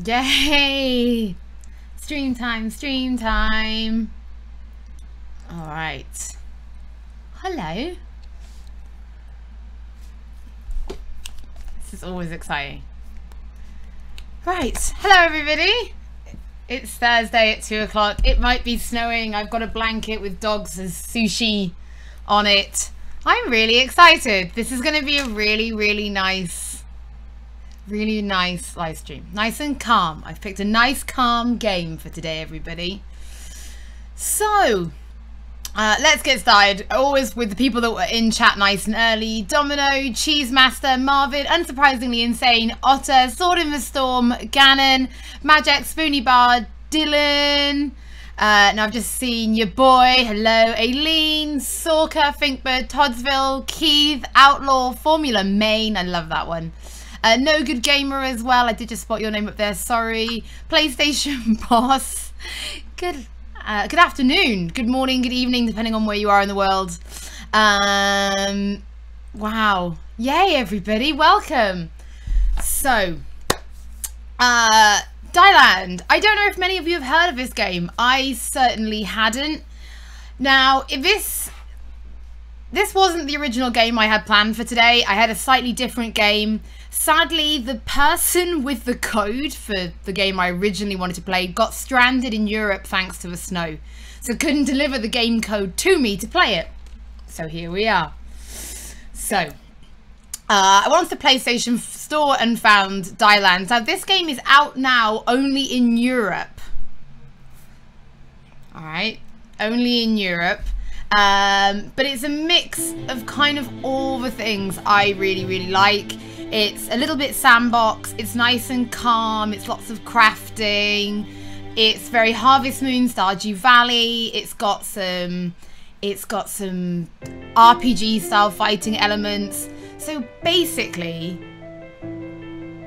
Yay! Stream time, stream time. All right. Hello. This is always exciting. Right. Hello, everybody. It's Thursday at 2 o'clock. It might be snowing. I've got a blanket with dogs and sushi on it. I'm really excited. This is going to be a really nice live stream. Nice and calm. I've picked a nice calm game for today, everybody. So let's get started. Always with the people that were in chat nice and early. Domino, Cheese Master, Marvin, Unsurprisingly Insane, Otter, Sword in the Storm, Gannon, Magic, Spoony Bar, Dylan. Now I've just seen your boy. Hello, Aileen, Sorka, Finkbird, Toddsville, Keith, Outlaw, Formula Main. I love that one. No Good Gamer as well. I did just spot your name up there. Sorry. PlayStation Boss. Good afternoon. Good morning. Good evening, depending on where you are in the world. Wow. Yay, everybody. Welcome. So, Deiland. I don't know if many of you have heard of this game. I certainly hadn't. Now, if this wasn't the original game I had planned for today. I had a slightly different game. Sadly, the person with the code for the game I originally wanted to play got stranded in Europe thanks to the snow. So couldn't deliver the game code to me to play it. So here we are. So, I went to the PlayStation Store and found Deiland. Now this game is out now only in Europe. Alright, only in Europe. But it's a mix of kind of all the things I really like. It's a little bit sandbox, it's nice and calm, it's lots of crafting, it's very Harvest Moon, Stardew Valley, it's got some RPG style fighting elements. So basically,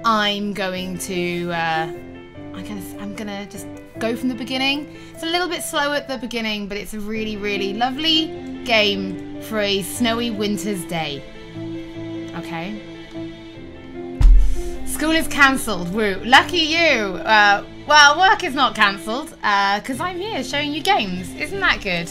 I'm gonna just go from the beginning. It's a little bit slow at the beginning, but it's a really lovely game for a snowy winter's day. Okay. School is cancelled. Woo. Lucky you. Well, work is not cancelled because I'm here showing you games. Isn't that good?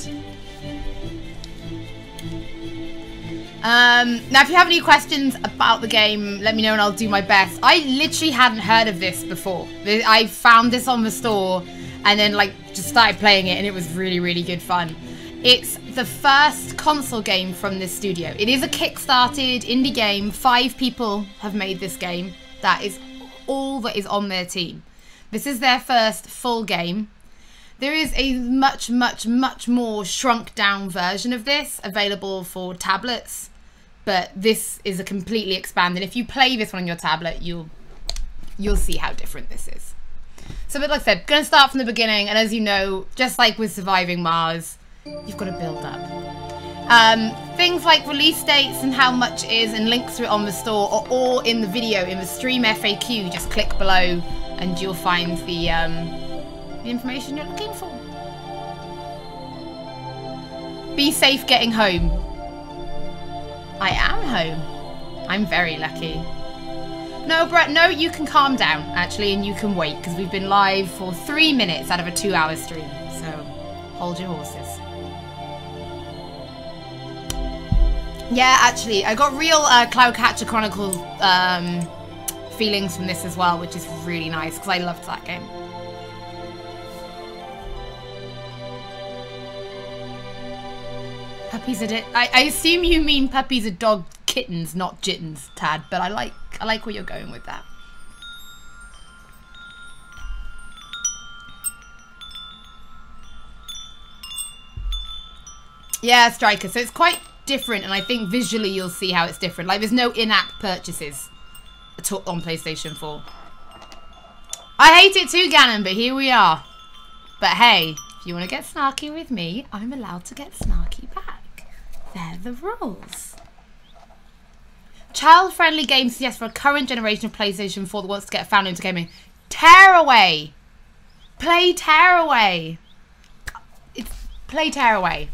Now, if you have any questions about the game, let me know and I'll do my best. I literally hadn't heard of this before. I found this on the store and then just started playing it, and it was really good fun. It's the first console game from this studio. It is a kickstarted indie game. 5 people have made this game. That is all that is on their team. This is their first full game. There is a much more shrunk down version of this available for tablets, but this is a completely expanded. If you play this one on your tablet, you'll see how different this is. So, but like I said, gonna start from the beginning, and as you know, just like with Surviving Mars, you've got to build up. Things like release dates and how much it is and links to it on the store are all in the video, in the stream FAQ. Just click below and you'll find the information you're looking for. Be safe getting home. I am home. I'm very lucky. No, Brett, no, you can calm down, actually, and you can wait, because we've been live for 3 minutes out of a 2-hour stream. So, hold your horses. Yeah, actually, I got real Cloudcatcher Chronicle feelings from this as well, which is really nice, because I loved that game. Puppies are I assume you mean puppies are dog kittens, not jittens, Tad, but I like where you're going with that. Yeah, Striker, so it's quite different, and I think visually you'll see how it's different. Like, there's no in-app purchases at all on PlayStation 4. I hate it too, Gannon, but here we are. But hey, if you want to get snarky with me, I'm allowed to get snarky back. They're the rules. Child-friendly games suggest for a current generation of PlayStation 4 that wants to get a family into gaming. Tearaway! Play Tearaway! Play Tearaway.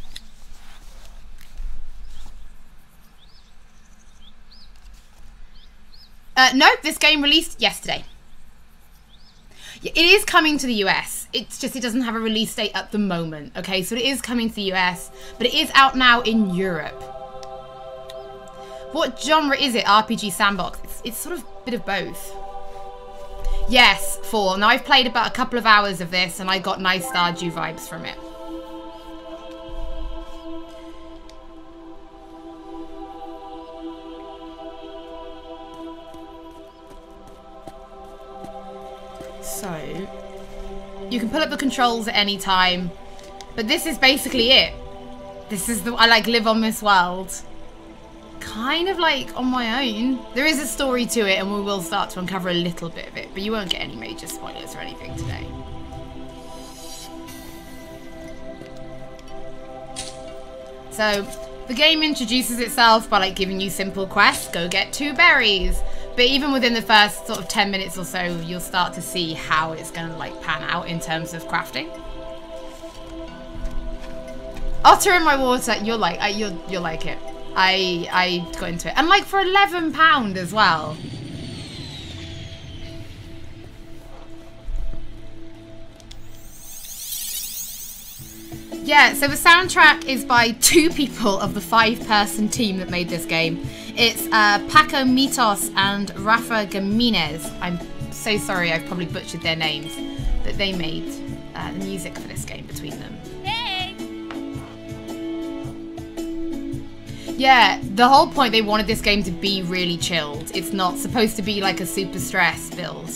No, this game released yesterday. It is coming to the US. It's just it doesn't have a release date at the moment. Okay, so it is coming to the US, but it is out now in Europe. What genre is it? RPG sandbox. It's sort of a bit of both. Yes, 4. Now I've played about a couple of hours of this and I got nice Stardew vibes from it. So, you can pull up the controls at any time, but this is basically it. This is I like live on this world. Kind of like on my own. There is a story to it and we will start to uncover a little bit of it, but you won't get any major spoilers or anything today. So the game introduces itself by like giving you simple quests. Go get 2 berries. But even within the first sort of 10 minutes or so, you'll start to see how it's going to like pan out in terms of crafting. Otter in my water, you'll like it. I got into it. And like for £11 as well. Yeah, so the soundtrack is by 2 people of the 5-person team that made this game. It's Paco Mitos and Rafa Gamines. I'm so sorry, I've probably butchered their names. But they made the music for this game between them. Hey! Yeah, the whole point, they wanted this game to be really chilled. It's not supposed to be like a super stress build.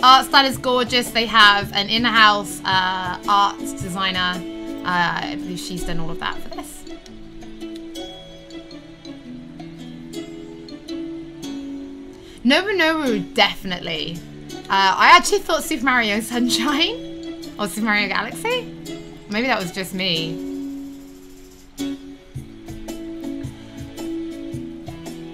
Art style is gorgeous. They have an in-house art designer. I believe she's done all of that for this. Nobunoru, definitely. I actually thought Super Mario Sunshine or Super Mario Galaxy. Maybe that was just me.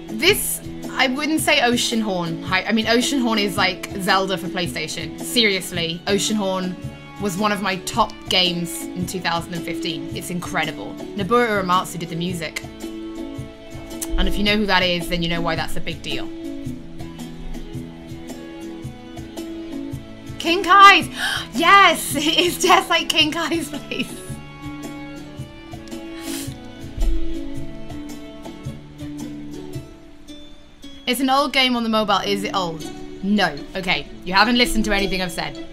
This, I wouldn't say Oceanhorn. I mean, Oceanhorn is like Zelda for PlayStation. Seriously, Oceanhorn was one of my top games in 2015. It's incredible. Nobuo Uematsu did the music. And if you know who that is, then you know why that's a big deal. King Kai's! Yes! It's just like King Kai's place. It's an old game on the mobile. Is it old? No. Okay, you haven't listened to anything I've said.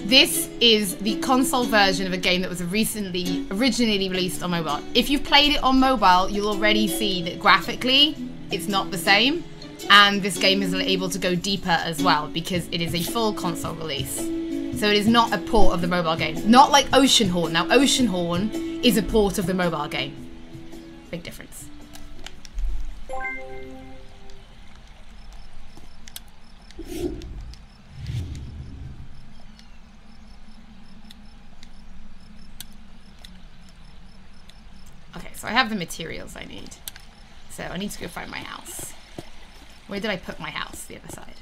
This is the console version of a game that was originally released on mobile. If you've played it on mobile, you'll already see that graphically, it's not the same. And this game is able to go deeper as well because it is a full console release. So it is not a port of the mobile game. Not like Oceanhorn. Now, Oceanhorn is a port of the mobile game. Big difference. Okay, so I have the materials I need. So I need to go find my house. Where did I put my house? The other side.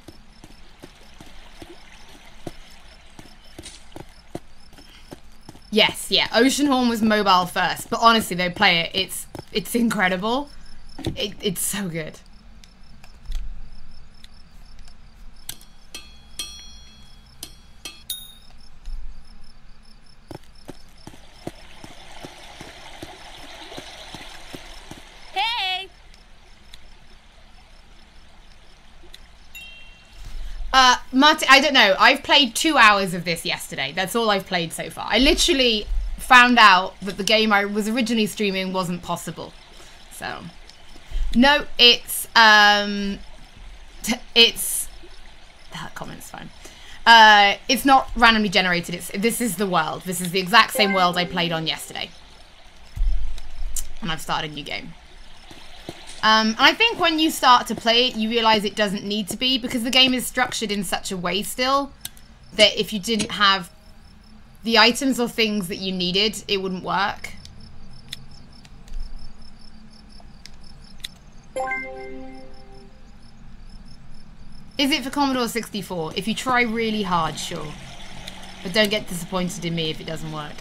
Yes, yeah. Oceanhorn was mobile first, but honestly, though, play it. It's incredible. It's so good. Marty, I don't know. I've played 2 hours of this yesterday. That's all I've played so far. I literally found out that the game I was originally streaming wasn't possible. So, no, that comment's fine. It's not randomly generated. This is the world. This is the exact same world I played on yesterday. And I've started a new game. And I think when you start to play it, you realize it doesn't need to be, because the game is structured in such a way still that if you didn't have the items or things that you needed, it wouldn't work. Is it for Commodore 64? If you try really hard, sure. But don't get disappointed in me if it doesn't work.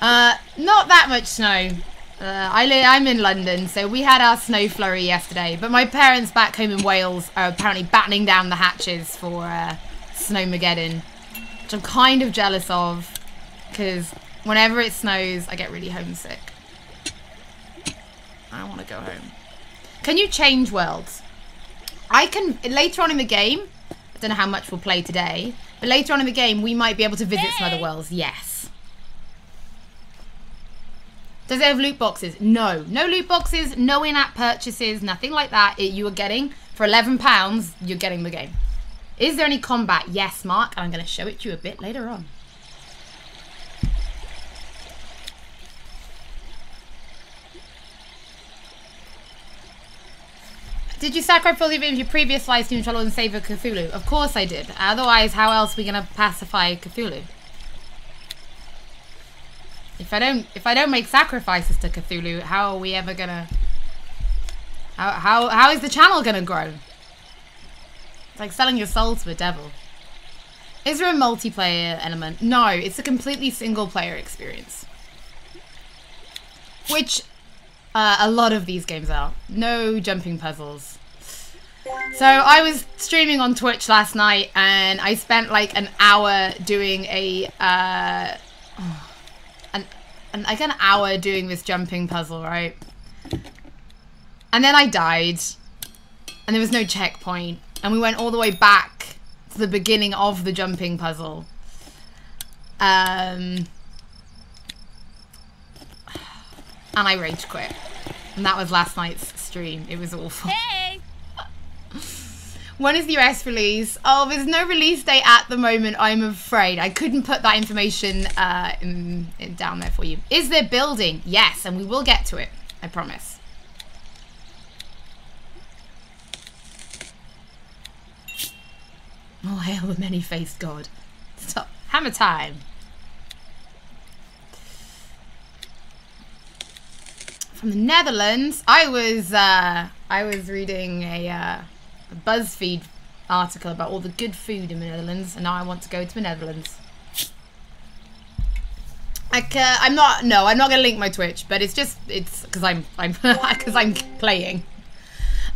Not that much snow. I'm in London, so we had our snow flurry yesterday. But my parents back home in Wales are apparently battening down the hatches for Snowmageddon, which I'm kind of jealous of, because whenever it snows, I get really homesick. I want to go home. Can you change worlds? I can, later on in the game, I don't know how much we'll play today, but later on in the game, we might be able to visit some other worlds. Yes. Does it have loot boxes? No. No loot boxes, no in-app purchases, nothing like that. You are getting, for £11, you're getting the game. Is there any combat? Yes, Mark. I'm going to show it to you a bit later on. Did you sacrifice all of your previous lives to control and save a Cthulhu? Of course I did. Otherwise, how else are we going to pacify Cthulhu? If I don't make sacrifices to Cthulhu, how are we ever gonna? How is the channel gonna grow? It's like selling your soul to a devil. Is there a multiplayer element? No, it's a completely single player experience. Which a lot of these games are. No jumping puzzles. So I was streaming on Twitch last night and I spent like an hour doing like an hour doing this jumping puzzle, right? And then I died and there was no checkpoint and we went all the way back to the beginning of the jumping puzzle. And I rage quit. And that was last night's stream. It was awful. Hey! When is the US release? Oh, there's no release date at the moment, I'm afraid. I couldn't put that information down there for you. Is there building? Yes, and we will get to it. I promise. Oh, hail the many-faced god. Stop. Hammer time. From the Netherlands, I was reading a BuzzFeed article about all the good food in the Netherlands, and now I want to go to the Netherlands. I'm not gonna link my Twitch, but it's because I'm because I'm playing.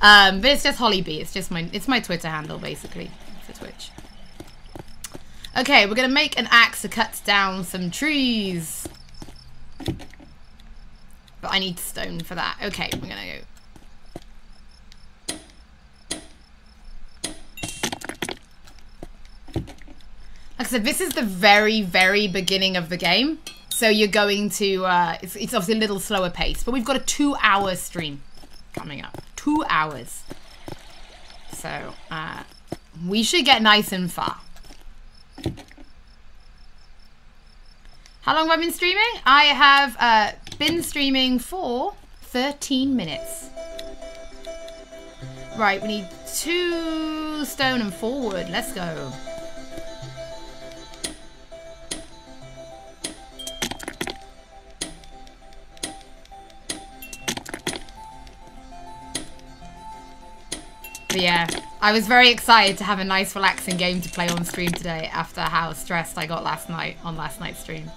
But it's just Hollie B. It's my Twitter handle basically for Twitch. Okay, we're gonna make an axe to cut down some trees. But I need stone for that. Okay, we're gonna go. Like I said, this is the very, very beginning of the game. So you're going to, it's obviously a little slower pace, but we've got a 2-hour stream coming up. 2 hours. So, we should get nice and far. How long have I been streaming? I have been streaming for 13 minutes. Right, we need 2 stone and 4 wood. Let's go. But yeah, I was very excited to have a nice relaxing game to play on stream today after how stressed I got last night on last night's stream.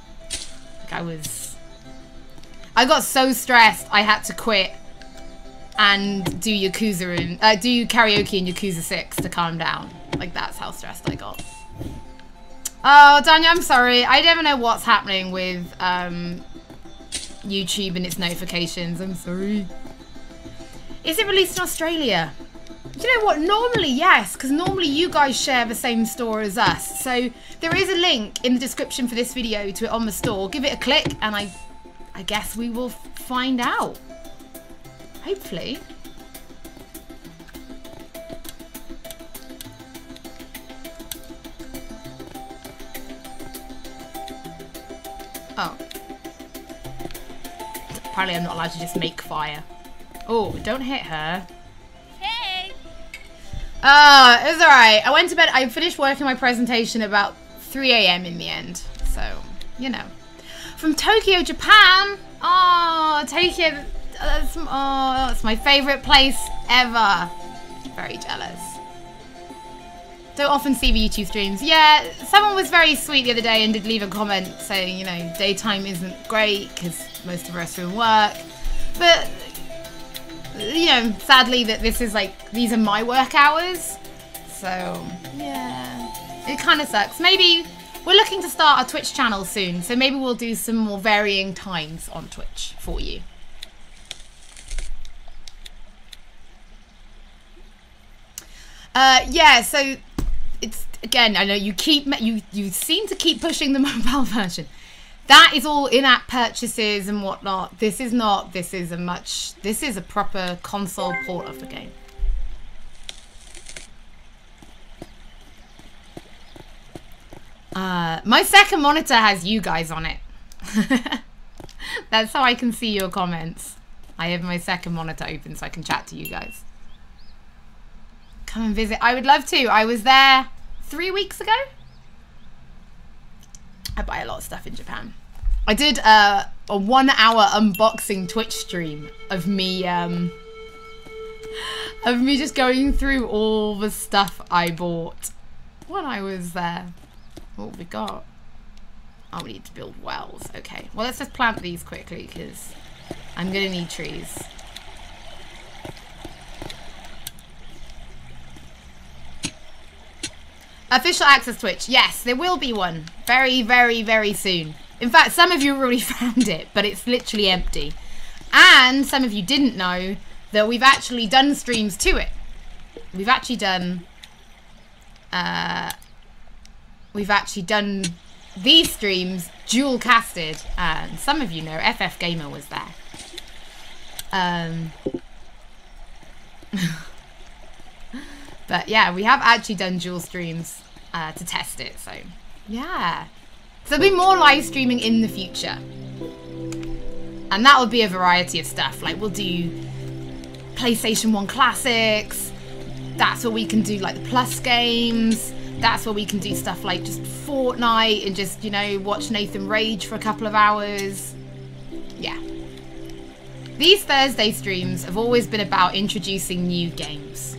Like I got so stressed I had to quit and do Yakuza and do karaoke in Yakuza 6 to calm down. Like that's how stressed I got. Oh, Danya, I'm sorry. I never know what's happening with YouTube and its notifications. I'm sorry. Is it released in Australia? You know what? Normally, yes, because normally you guys share the same store as us. So there is a link in the description for this video to it on the store. Give it a click and I guess we will find out. Hopefully. Oh. Apparently I'm not allowed to just make fire. Oh, don't hit her. It's alright. I went to bed. I finished working my presentation about 3 AM in the end. So, you know. From Tokyo, Japan. Oh, Tokyo. That's my favorite place ever. Very jealous. Don't often see the YouTube streams. Yeah, someone was very sweet the other day and did leave a comment saying, you know, daytime isn't great because most of us are in work. But, you know, sadly that this is like, these are my work hours. So, yeah, it kind of sucks. Maybe we're looking to start our Twitch channel soon. So maybe we'll do some more varying times on Twitch for you. Yeah, so it's, again, I know you seem to keep pushing the mobile version. That is all in-app purchases and whatnot. This is not, this is a proper console port of the game. My second monitor has you guys on it. That's how I can see your comments. I have my second monitor open so I can chat to you guys. Come and visit. I would love to. I was there 3 weeks ago. I buy a lot of stuff in Japan. I did a 1 hour unboxing Twitch stream of me just going through all the stuff I bought when I was there. What have we got? Oh, we need to build wells. Okay. Well, let's just plant these quickly because I'm gonna need trees. Official access Twitch. Yes, there will be one. Very, very, very soon. In fact, some of you already found it, but it's literally empty. And some of you didn't know that we've actually done streams to it. We've actually done these streams dual casted, and some of you know FF Gamer was there. But yeah, we have actually done dual streams to test it, so yeah. So there'll be more live streaming in the future. And that will be a variety of stuff. Like we'll do PlayStation 1 classics. That's where we can do like the Plus games. That's where we can do stuff like just Fortnite and just, you know, watch Nathan rage for a couple of hours. Yeah. These Thursday streams have always been about introducing new games.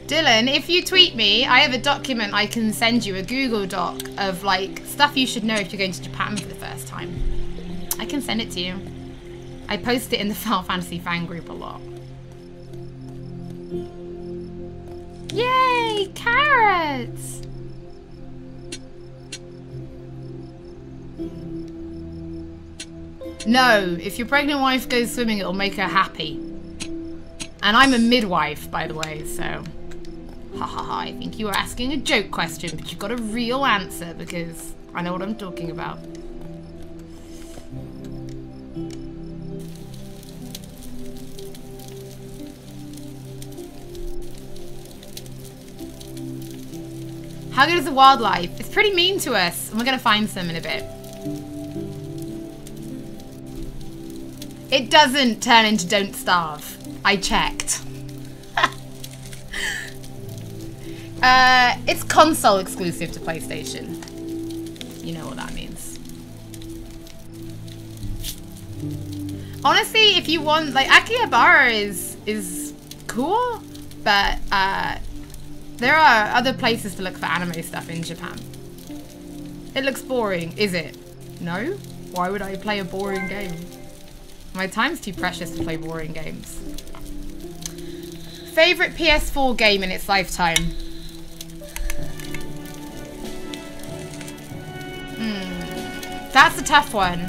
Dylan, if you tweet me, I have a document I can send you, a Google Doc of like stuff you should know if you're going to Japan for the first time. I can send it to you. I post it in the Final Fantasy fan group a lot. Yay, carrots! No, if your pregnant wife goes swimming, it'll make her happy. And I'm a midwife, by the way, so... Ha ha ha, I think you were asking a joke question, but you've got a real answer because I know what I'm talking about. How good is the wildlife? It's pretty mean to us, and we're gonna find some in a bit. It doesn't turn into Don't Starve. I checked. It's console exclusive to PlayStation. You know what that means. Honestly, if you want, like, Akihabara is cool, but there are other places to look for anime stuff in Japan. It looks boring, is it? No? Why would I play a boring game? My time's too precious to play boring games. Favorite PS4 game in its lifetime? That's a tough one.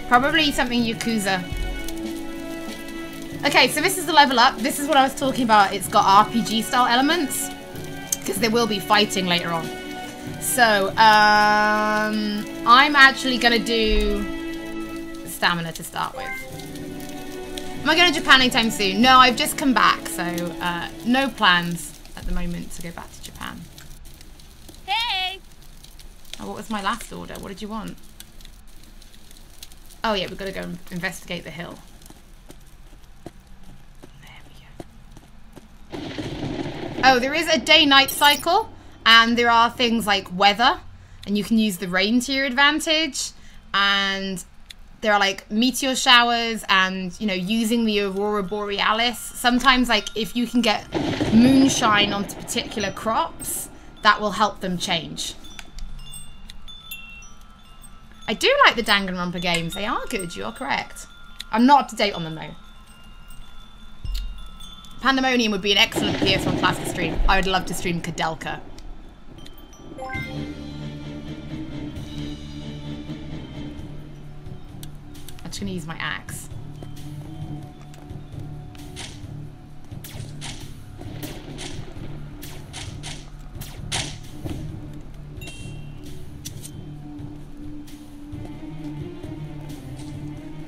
Probably something Yakuza. Okay, so this is the level up. This is what I was talking about. It's got RPG style elements because there will be fighting later on. So I'm actually gonna do stamina to start with. Am I going to Japan anytime soon? No, I've just come back, so no plans at the moment to go back to Japan. Hey! Oh, what was my last order? What did you want? Oh yeah, we've got to go and investigate the hill. There we go. Oh, there is a day-night cycle, and there are things like weather, and you can use the rain to your advantage, and there are like meteor showers and, you know, using the aurora borealis. Sometimes, like, if you can get moonshine onto particular crops, that will help them change. I I do like the Danganronpa games. They are good. You are correct. I'm not up to date on them though. Pandemonium would be an excellent PS1 classic stream. I would love to stream Kadelka. I'm just gonna use my axe.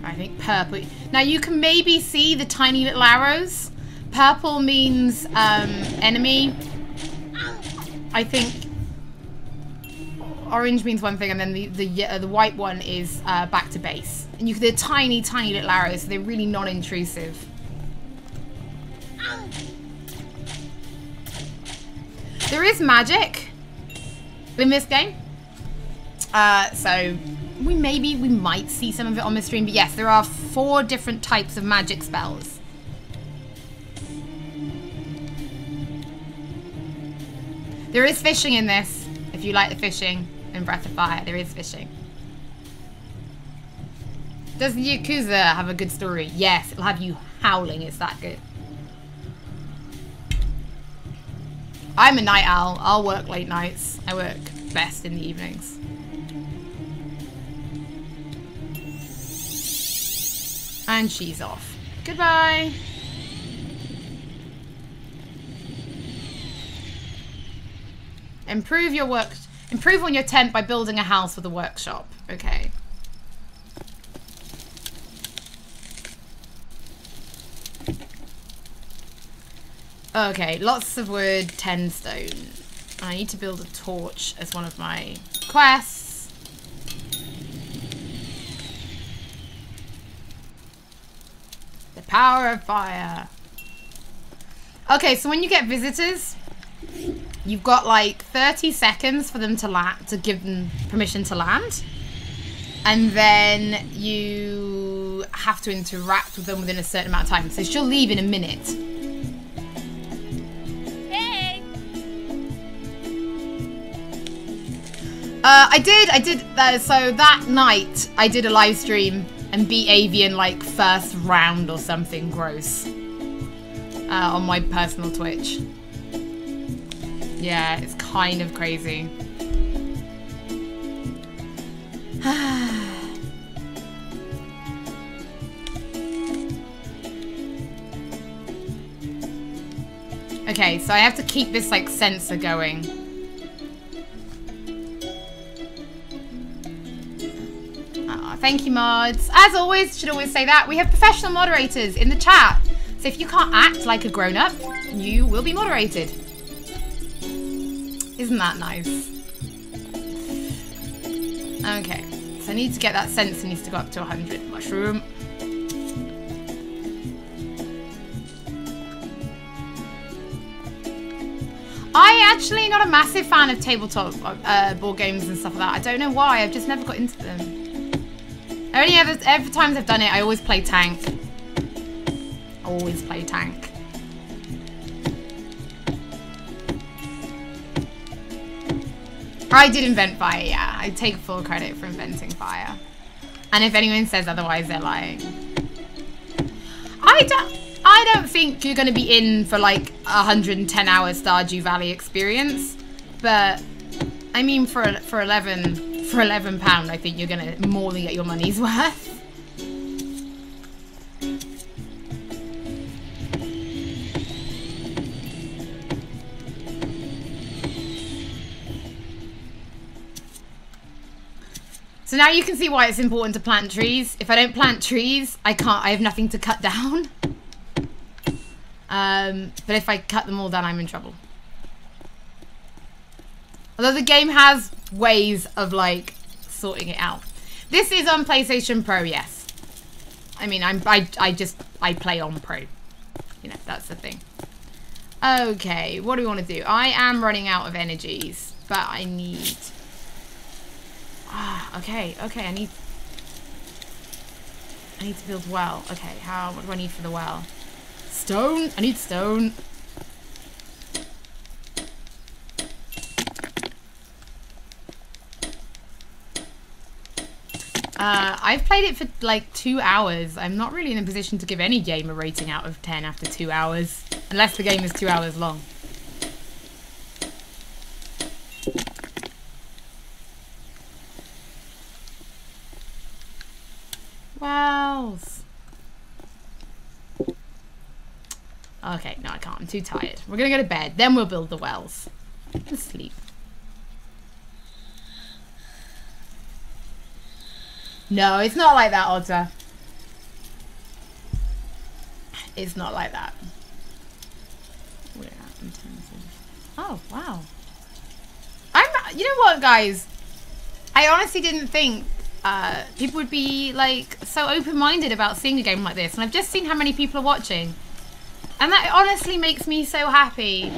I think purple. Now you can maybe see the tiny little arrows. Purple means enemy. I think orange means one thing, and then the white one is back to base. And they're tiny, tiny little arrows, so they're really non-intrusive. There is magic in this game, so we might see some of it on the stream. But yes, there are 4 different types of magic spells. There is fishing in this. If you like the fishing in Breath of Fire, there is fishing. Does the Yakuza have a good story? Yes, it'll have you howling. It's that good. I'm a night owl. I'll work late nights. I work best in the evenings. And she's off. Goodbye. Improve on your tent by building a house with a workshop. Okay. Okay, lots of wood, 10 stone. I need to build a torch as one of my quests. The power of fire. Okay, so when you get visitors, you've got like 30 seconds for them to give them permission to land. And then you have to interact with them within a certain amount of time. So she'll leave in a minute. Hey! I did. So that night, I did a live stream and beat Avian like first round or something gross. On my personal Twitch. Yeah, it's kind of crazy. Okay, so I have to keep this like sensor going. Thank you, mods. As always, should always say that we have professional moderators in the chat. So if you can't act like a grown-up, you will be moderated. Isn't that nice? Okay, so I need to get that sensor needs to go up to 100. Mushroom. I actually not a massive fan of tabletop board games and stuff like that. I don't know why. I've just never got into them. Every times I've done it, I always play tank. Always play tank. I did invent fire, yeah. I take full credit for inventing fire. And if anyone says otherwise, they're lying. I don't think you're going to be in for like 110 hour Stardew Valley experience. But, I mean, for £11, I think you're going to more than get your money's worth. So now you can see why it's important to plant trees. If I don't plant trees, I have nothing to cut down. But if I cut them all down, I'm in trouble. Although the game has ways of like sorting it out. This is on PlayStation Pro, yes. I mean, I play on Pro. You know, that's the thing. Okay, what do we want to do? I am running out of energies, but I need... okay, I need to build well. Okay, what do I need for the well? Stone! I need stone. I've played it for like 2 hours. I'm not really in a position to give any game a rating out of 10 after 2 hours. Unless the game is 2 hours long. Wells. Okay, no I can't. I'm too tired. We're gonna go to bed. Then we'll build the wells. And sleep. No, it's not like that, Otter. It's not like that. Where at in terms of... Oh, wow. You know what, guys? I honestly didn't think people would be, like, so open-minded about seeing a game like this. And I've just seen how many people are watching. And that honestly makes me so happy.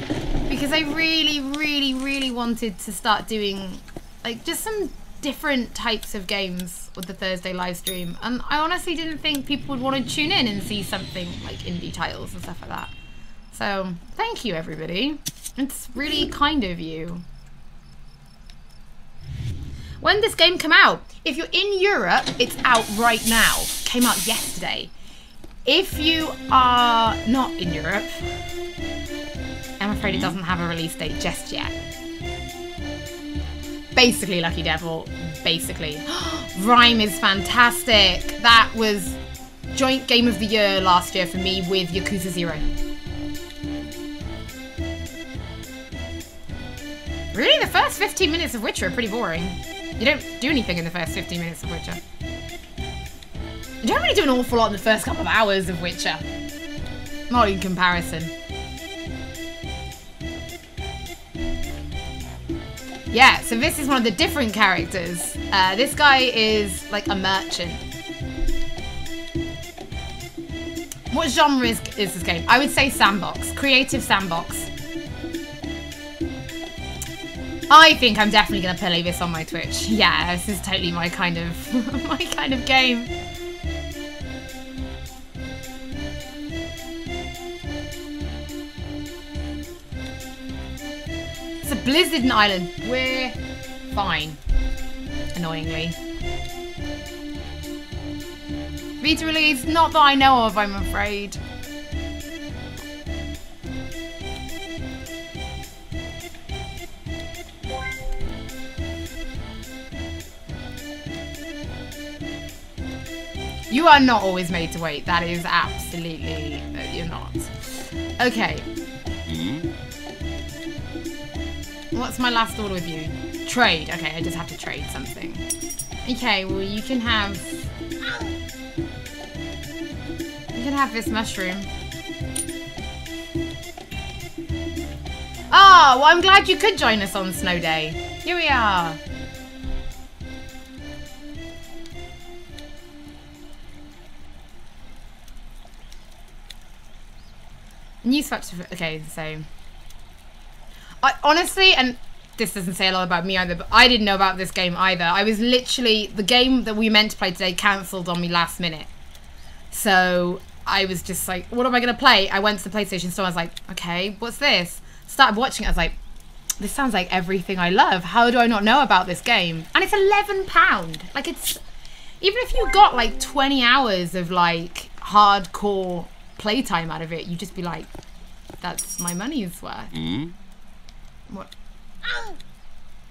Because I really, really, really wanted to start doing, like, just some different types of games with the Thursday live stream, and I honestly didn't think people would want to tune in and see something like indie titles and stuff like that. So thank you, everybody. It's really kind of you. When does this game come out? If you're in Europe, it's out right now. Came out yesterday. If you are not in Europe, I'm afraid it doesn't have a release date just yet. Basically, Lucky Devil. Basically. Rhyme is fantastic. That was joint game of the year last year for me with Yakuza 0. Really? The first 15 minutes of Witcher are pretty boring. You don't do anything in the first 15 minutes of Witcher. You don't really do an awful lot in the first couple of hours of Witcher. Not in comparison. Yeah, so this is one of the different characters. This guy is like a merchant. What genre is this game? I would say sandbox. Creative sandbox. I think I'm definitely going to play this on my Twitch. Yeah, this is totally my kind of my kind of game. It's a blizzard in Ireland. We're fine. Annoyingly. Beta release? Not that I know of, I'm afraid. You are not always made to wait. That is absolutely... you're not. Okay. What's my last order with you? Trade. Okay, I just have to trade something. Okay, well you can have... You can have this mushroom. Oh, well I'm glad you could join us on Snow Day. Here we are. New swatch. Okay, so I honestly, and this doesn't say a lot about me either, but I didn't know about this game either. I was literally, the game that we meant to play today cancelled on me last minute. So I was just like, what am I going to play? I went to the PlayStation store. I was like, okay, what's this? Started watching it. I was like, this sounds like everything I love. How do I not know about this game? And it's £11. Like, it's, even if you got like 20 hours of like hardcore playtime out of it, you'd just be like, that's my money's worth. What?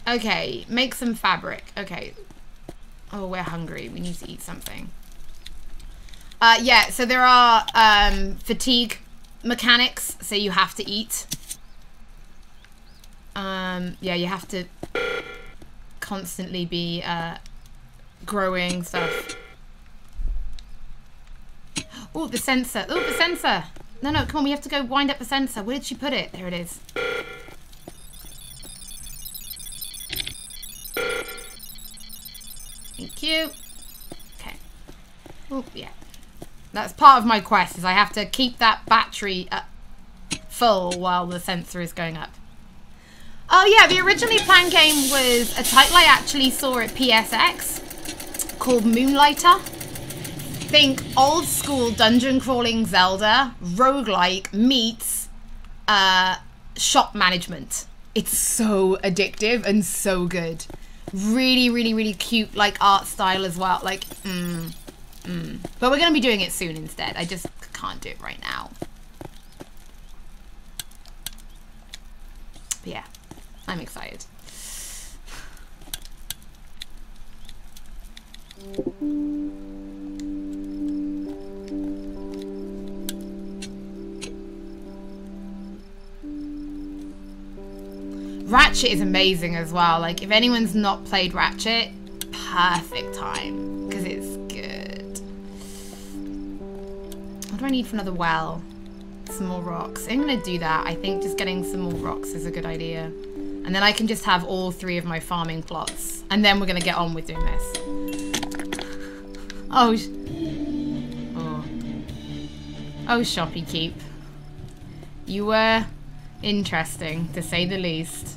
Okay, make some fabric. Okay. Oh, we're hungry. We need to eat something. Yeah, so there are fatigue mechanics, so you have to eat. Yeah, you have to constantly be growing stuff. Oh, the sensor. Oh, the sensor. No, no, come on. We have to go wind up the sensor. Where did she put it? There it is. Thank you. Okay. Oh, yeah. That's part of my quest, is I have to keep that battery full while the sensor is going up. Oh, yeah. The originally planned game was a title I actually saw at PSX called Moonlighter. Think old school dungeon crawling Zelda roguelike meets shop management. It's so addictive and so good. Really, really, really cute, like, art style as well. Like, But we're going to be doing it soon instead. I just can't do it right now. But yeah, I'm excited. Ratchet is amazing as well. Like, if anyone's not played Ratchet, perfect time, because it's good. What do I need for another well? Some more rocks. I'm going to do that. I think just getting some more rocks is a good idea. And then I can just have all 3 of my farming plots. And then we're going to get on with doing this. Oh. Oh, Shoppy Keep. You were interesting, to say the least.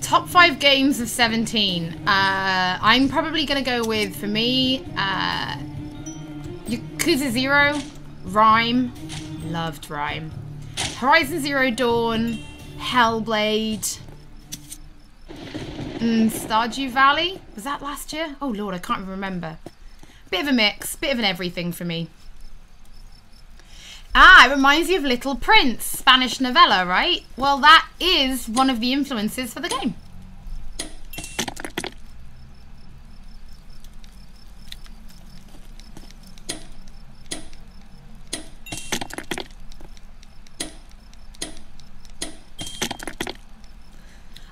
Top 5 games of 17. I'm probably going to go with, for me, Yakuza 0, Rhyme. Loved Rhyme. Horizon Zero Dawn, Hellblade, Stardew Valley. Was that last year? Oh lord, I can't even remember. Bit of a mix, bit of an everything for me. Ah, it reminds you of Little Prince, Spanish novella, right? Well, that is one of the influences for the game.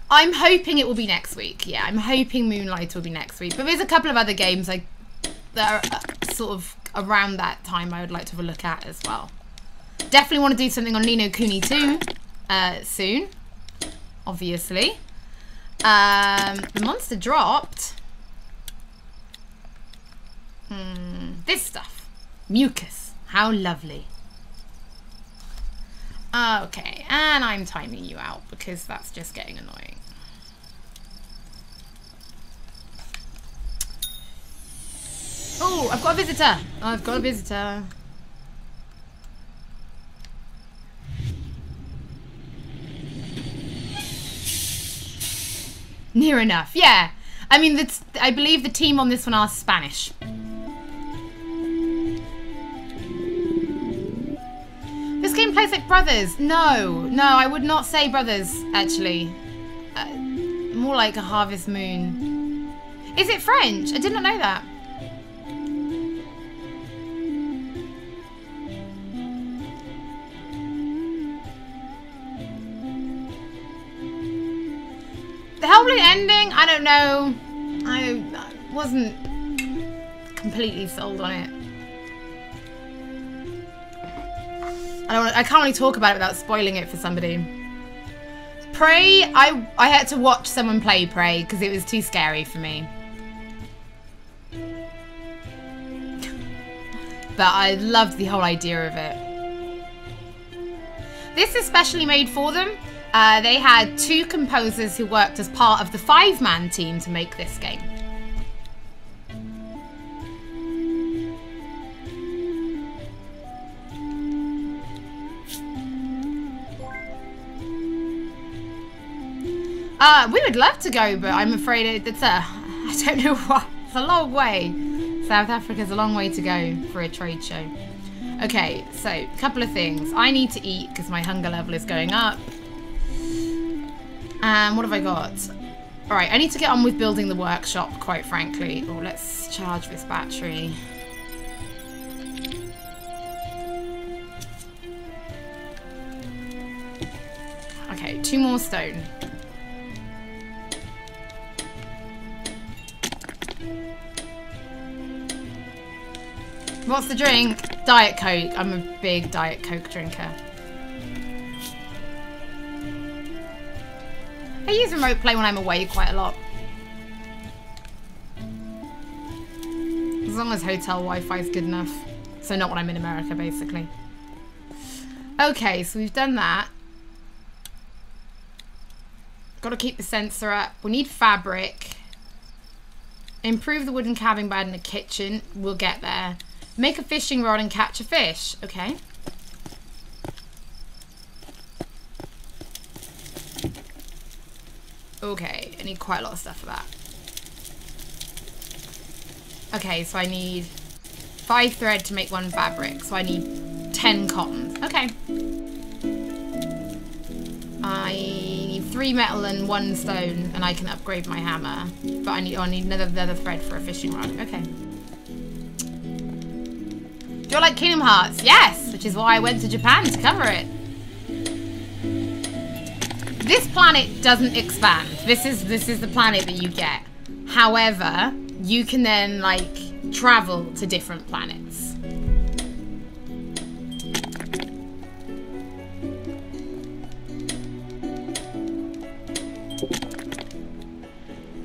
I'm hoping it will be next week. Yeah, I'm hoping Moonlight will be next week. But there's a couple of other games that are sort of around that time I would like to have a look at as well. Definitely want to do something on Ni no Kuni 2 soon, obviously. The monster dropped. This stuff. Mucus. How lovely. Okay, and I'm timing you out because that's just getting annoying. Oh, I've got a visitor. I've got a visitor. Near enough, yeah. I mean, I believe the team on this one are Spanish. This game plays like Brothers. No, I would not say Brothers, actually. More like a Harvest Moon. Is it French? I did not know that. The Hellblade ending, I don't know. I wasn't completely sold on it. I can't really talk about it without spoiling it for somebody. Prey, I had to watch someone play Prey because it was too scary for me. But I loved the whole idea of it. This is specially made for them. They had 2 composers who worked as part of the 5-man team to make this game. We would love to go, but I'm afraid it's I don't know what. It's a long way. South Africa's a long way to go for a trade show. Okay, so a couple of things. I need to eat because my hunger level is going up. And what have I got? Alright, I need to get on with building the workshop, quite frankly. Oh, let's charge this battery. Okay, 2 more stone. What's the drink? Diet Coke. I'm a big Diet Coke drinker. I use remote play when I'm away quite a lot. As long as hotel Wi-Fi is good enough. So not when I'm in America, basically. Okay, so we've done that. Got to keep the sensor up. We need fabric. Improve the wooden cabin by adding a kitchen. We'll get there. Make a fishing rod and catch a fish. Okay. Okay, I need quite a lot of stuff for that. Okay, so I need 5 thread to make 1 fabric. So I need 10 cotton. Okay. I need 3 metal and 1 stone, and I can upgrade my hammer. But I need another thread for a fishing rod. Okay. Do you like Kingdom Hearts? Yes, which is why I went to Japan to cover it. This planet doesn't expand. This is the planet that you get. However, you can then like travel to different planets.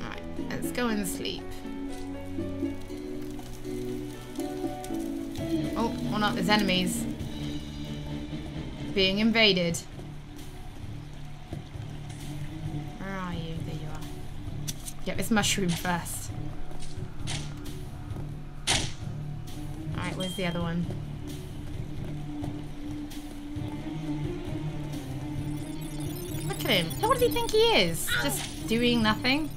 Alright, let's go and sleep. Oh, well not, there's enemies. Being invaded. Where are you? There you are. Get this mushroom first. Alright, where's the other one? Look at him. What does he think he is? Just doing nothing?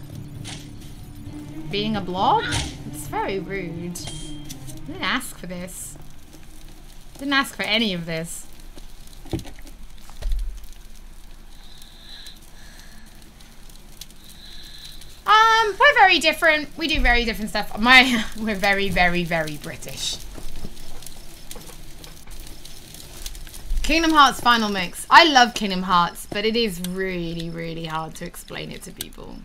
Being a blob? It's very rude. I didn't ask for this. Didn't ask for any of this. We're very different. We do very different stuff. We're very, very, very British. Kingdom Hearts Final Mix. I love Kingdom Hearts, but it is really, really hard to explain it to people.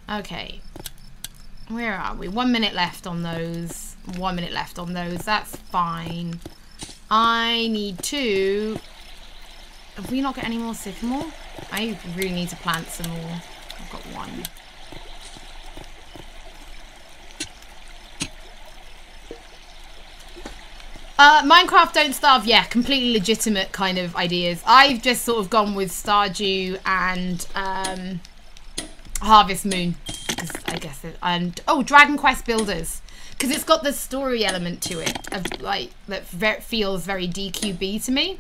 Okay. Where are we? 1 minute left on those. 1 minute left on those. That's fine. I need to... Have we not got any more sycamore? I really need to plant some more. I've got 1. Minecraft Don't Starve. Yeah, completely legitimate kind of ideas. I've just sort of gone with Stardew and Harvest Moon. I guess it, and oh, Dragon Quest Builders, because it's got the story element to it of like that feels very DQB to me.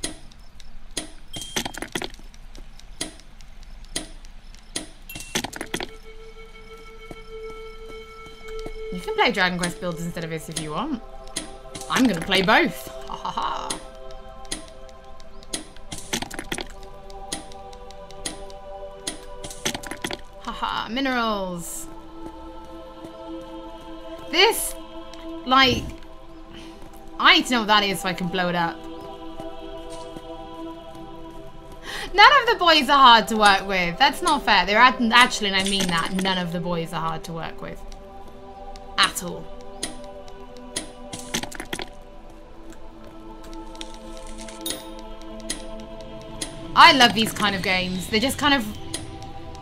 You can play Dragon Quest Builders instead of this if you want. I'm gonna play both. Ha ha ha. Haha, minerals. This, like, I need to know what that is so I can blow it up. None of the boys are hard to work with. That's not fair. They're actually, and I mean that, none of the boys are hard to work with. At all. I love these kind of games. They're just kind of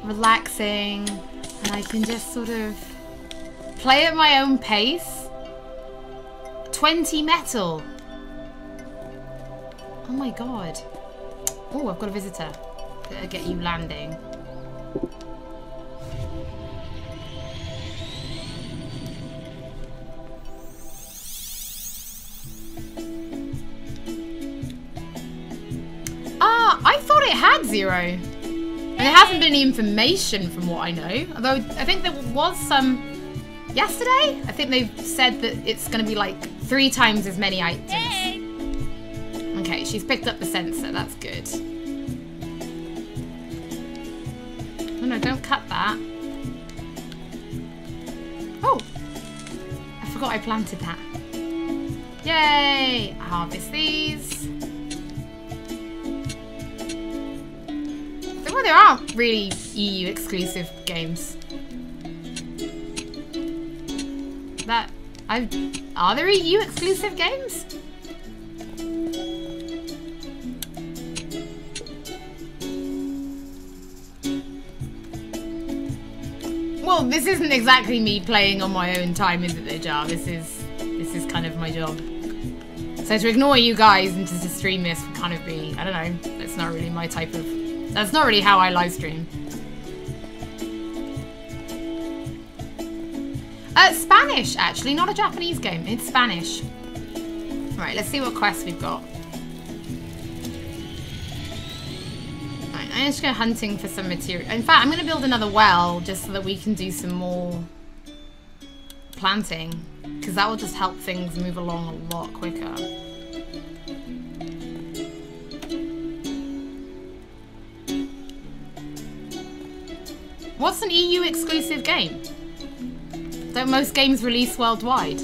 relaxing, and I can just sort of play at my own pace. 20 metal. Oh my god. Oh, I've got a visitor. Better get you landing. Ah, I thought it had 0. And there hasn't been any information from what I know. Although I think there was some yesterday. I think they've said that it's going to be like 3 times as many items. Hey. Okay, she's picked up the sensor. That's good. Oh no, don't cut that. Oh, I forgot I planted that. Yay! Harvest these. Well, there aren't really EU exclusive games. Are there EU exclusive games? Well, this isn't exactly me playing on my own time, is it, though, Jar? This is kind of my job. So to ignore you guys and to stream this would kind of be, I don't know, that's not really my type of... That's not really how I live stream. Spanish, actually. Not a Japanese game. It's Spanish. Right, let's see what quests we've got. Right, I'm just going hunting for some material. In fact, I'm going to build another well just so that we can do some more planting. Because that will just help things move along a lot quicker. What's an EU exclusive game? Don't most games release worldwide?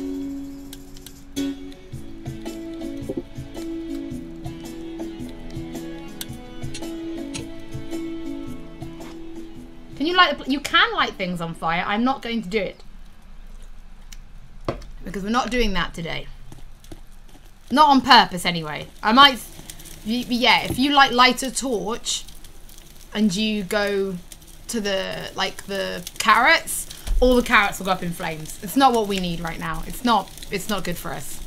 Can you light you can light things on fire. I'm not going to do it. Because we're not doing that today. Not on purpose anyway. I might, yeah, if you like light a torch and you go to the, like, the carrots, all the carrots will go up in flames. It's not what we need right now. It's not good for us.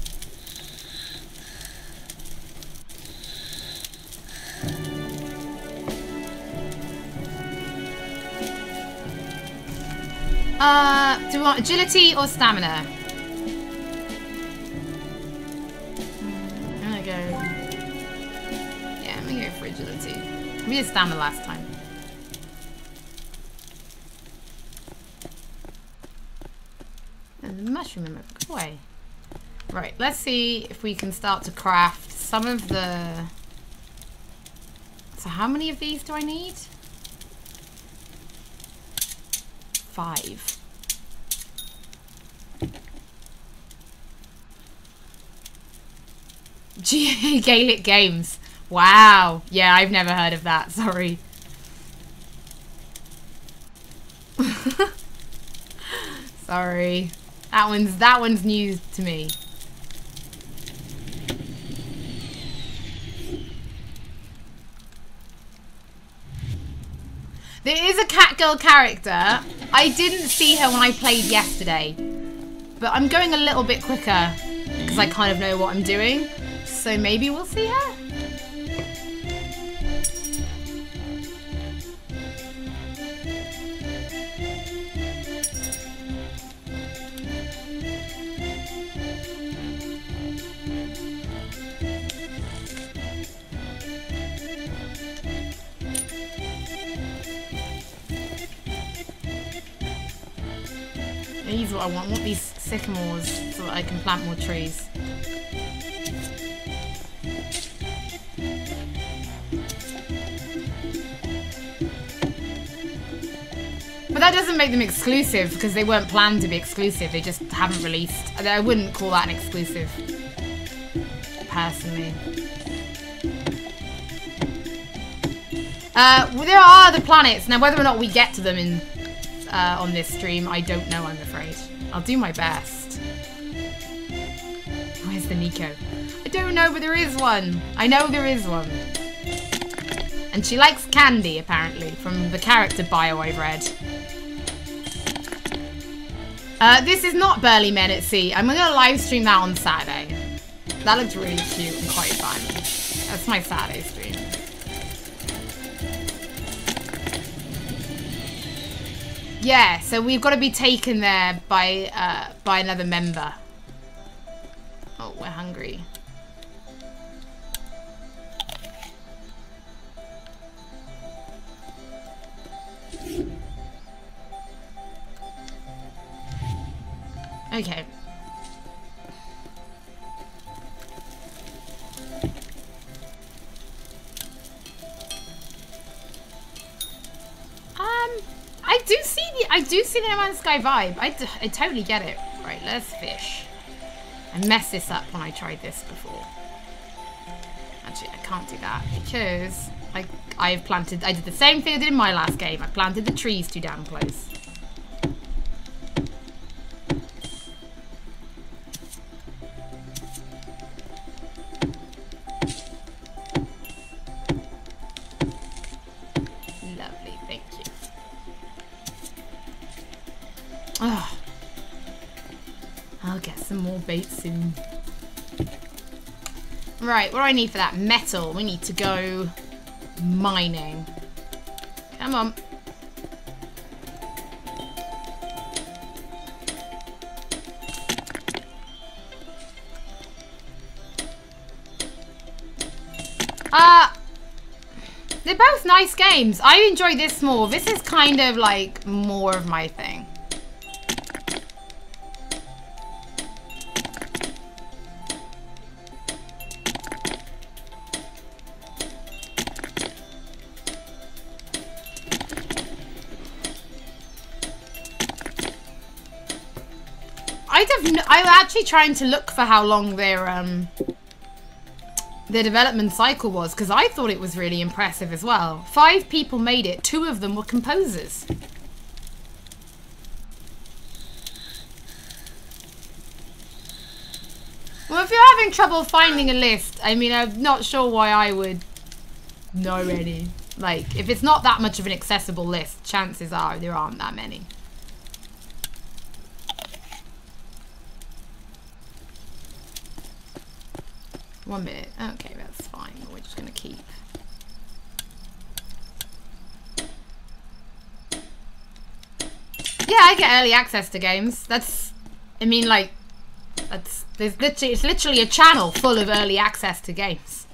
Do we want agility or stamina? I'm gonna go, yeah, I'm gonna go for agility. We did stamina last time. The mushroom remover, go away. Right, let's see if we can start to craft some of the... So how many of these do I need? 5. Gaelic games. Wow. Yeah, I've never heard of that. Sorry. Sorry. That one's new to me. There is a Catgirl character. I didn't see her when I played yesterday. But I'm going a little bit quicker because I kind of know what I'm doing. So maybe we'll see her? These are what I want these sycamores so that I can plant more trees. But that doesn't make them exclusive because they weren't planned to be exclusive. They just haven't released. I wouldn't call that an exclusive, personally. Well, there are other planets. Now, whether or not we get to them in on this stream, I don't know, I'm afraid. I'll do my best. Where's the Nico? I don't know, but there is one. I know there is one. And she likes candy, apparently, from the character bio I've read. This is not Burly Men at Sea. I'm going to live stream that on Saturday. That looks really cute and quite fun. That's my Saturday stream. Yeah, so we've got to be taken there by another member. Oh, we're hungry. Okay. I do see the No Man's Sky vibe. I totally get it. Right, let's fish. I messed this up when I tried this before. Actually, I can't do that because I did the same thing I did in my last game. I planted the trees too damn close. Oh, I'll get some more bait soon. Right, what do I need for that? Metal. We need to go mining. Come on. They're both nice games. I enjoy this more. This is kind of like more of my thing. I'm actually trying to look for how long their development cycle was, because I thought it was really impressive as well. 5 people made it. 2 of them were composers. Well, if you're having trouble finding a list, I mean, I'm not sure why I would know any. Like, if it's not that much of an accessible list, chances are there aren't that many. One minute. Okay, that's fine. We're just going to keep. Yeah, I get early access to games. That's, I mean, like, it's literally a channel full of early access to games.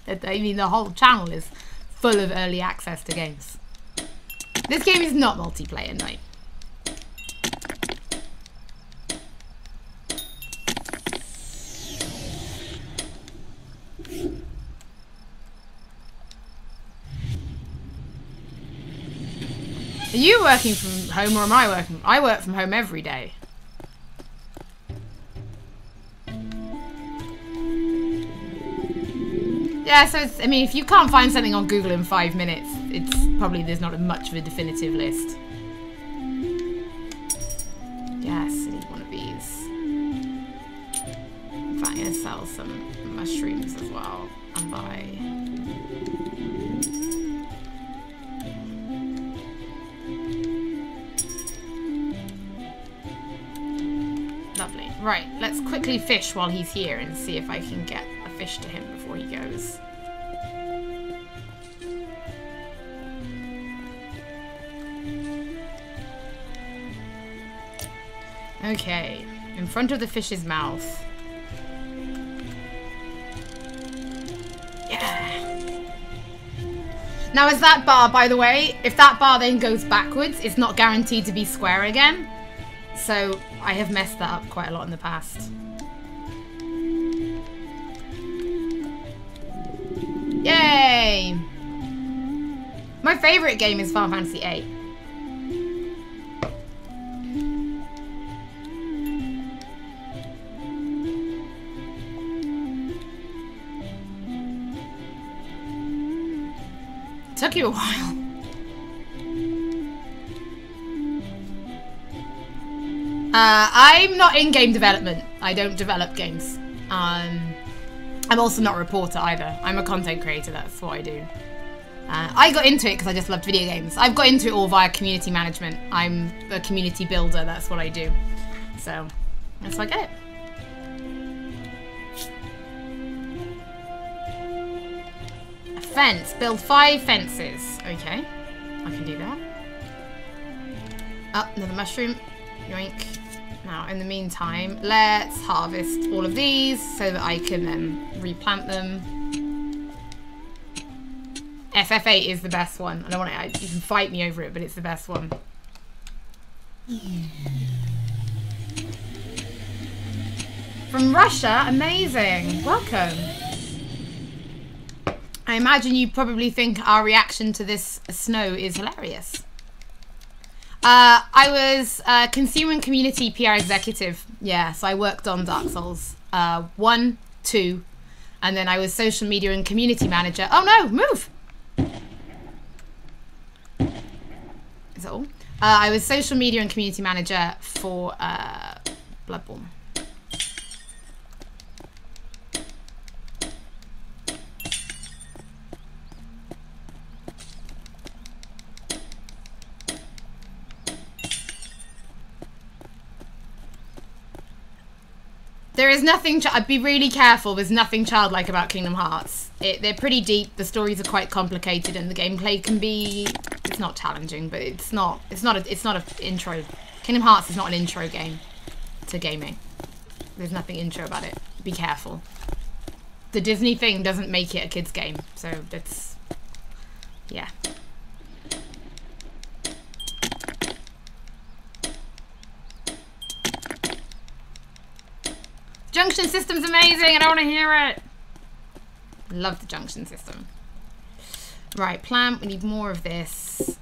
I mean, the whole channel is full of early access to games. This game is not multiplayer, no. Are you working from home or am I working? I work from home every day. Yeah, so it's, I mean, if you can't find something on Google in 5 minutes, it's probably there's not much of a definitive list. Yes, I need one of these. In fact, I'm gonna sell some mushrooms as well and buy. Lovely. Right, let's quickly fish while he's here and see if I can get a fish to him before he goes. Okay, in front of the fish's mouth. Yeah. Now is that bar, by the way, if that bar then goes backwards, it's not guaranteed to be square again. So I have messed that up quite a lot in the past. Yay! My favourite game is Final Fantasy VIII. Took you a while. I'm not in game development. I don't develop games. I'm also not a reporter either. I'm a content creator. That's what I do. I got into it because I just loved video games. I've got into it all via community management. I'm a community builder. That's what I do. So that's how I get it. A fence. Build 5 fences. Okay. I can do that. Oh, another mushroom. Yoink. Now, in the meantime, let's harvest all of these so that I can then replant them. FF8 is the best one. I don't want to. You can fight me over it, but it's the best one. From Russia, amazing. Welcome. I imagine you probably think our reaction to this snow is hilarious. I was consumer and community PR executive. Yeah, so I worked on Dark Souls 1, 2, and then I was social media and community manager. Oh no, move! Is that all? I was social media and community manager for Bloodborne. There is nothing, I'd be really careful, there's nothing childlike about Kingdom Hearts. They're pretty deep, the stories are quite complicated, and the gameplay can be, it's not challenging, but it's not an intro. Kingdom Hearts is not an intro game to gaming. There's nothing intro about it. Be careful. the Disney thing doesn't make it a kid's game. So that's, yeah. Junction system's amazing. I don't want to hear it. Love the junction system. Right, plant. We need more of this.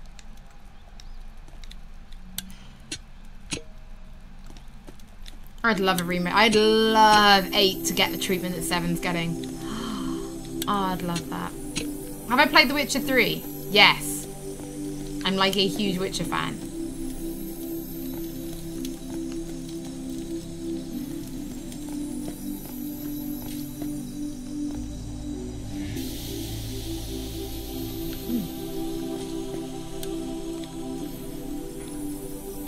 I'd love a remake. I'd love 8 to get the treatment that 7's getting. Oh, I'd love that. Have I played The Witcher 3? Yes. I'm like a huge Witcher fan.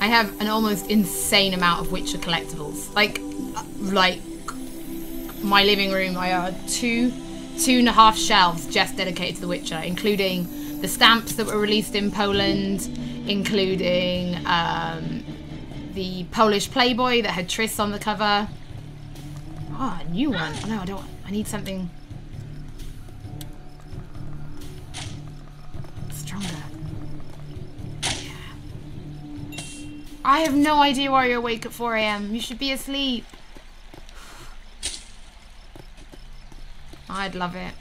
I have an almost insane amount of Witcher collectibles. Like my living room, I have two and a half shelves just dedicated to The Witcher, including the stamps that were released in Poland, including the Polish Playboy that had Triss on the cover. Oh, a new one. Oh, no, I don't. I need something stronger. I have no idea why you're awake at 4 AM. You should be asleep. I'd love it.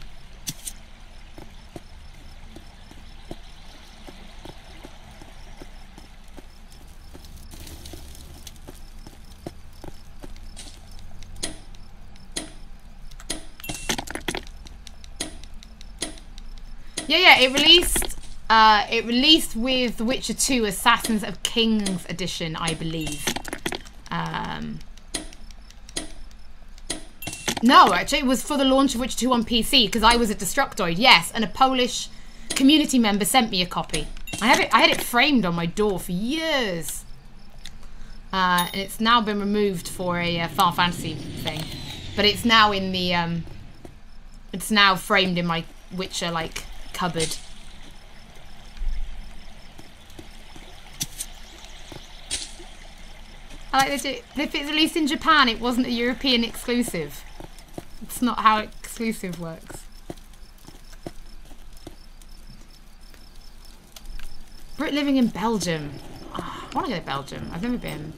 Yeah, it released with The Witcher 2 Assassins of Kings edition, I believe. No, actually, it was for the launch of Witcher 2 on PC, because I was at Destructoid, yes, and a Polish community member sent me a copy. I had it framed on my door for years. And it's now been removed for a Final Fantasy thing. But it's now in the, it's now framed in my Witcher, like, cupboard. I like that if it's released in Japan, it wasn't a European exclusive. It's not how exclusive works. Brit living in Belgium. Oh, I want to go to Belgium. I've never been.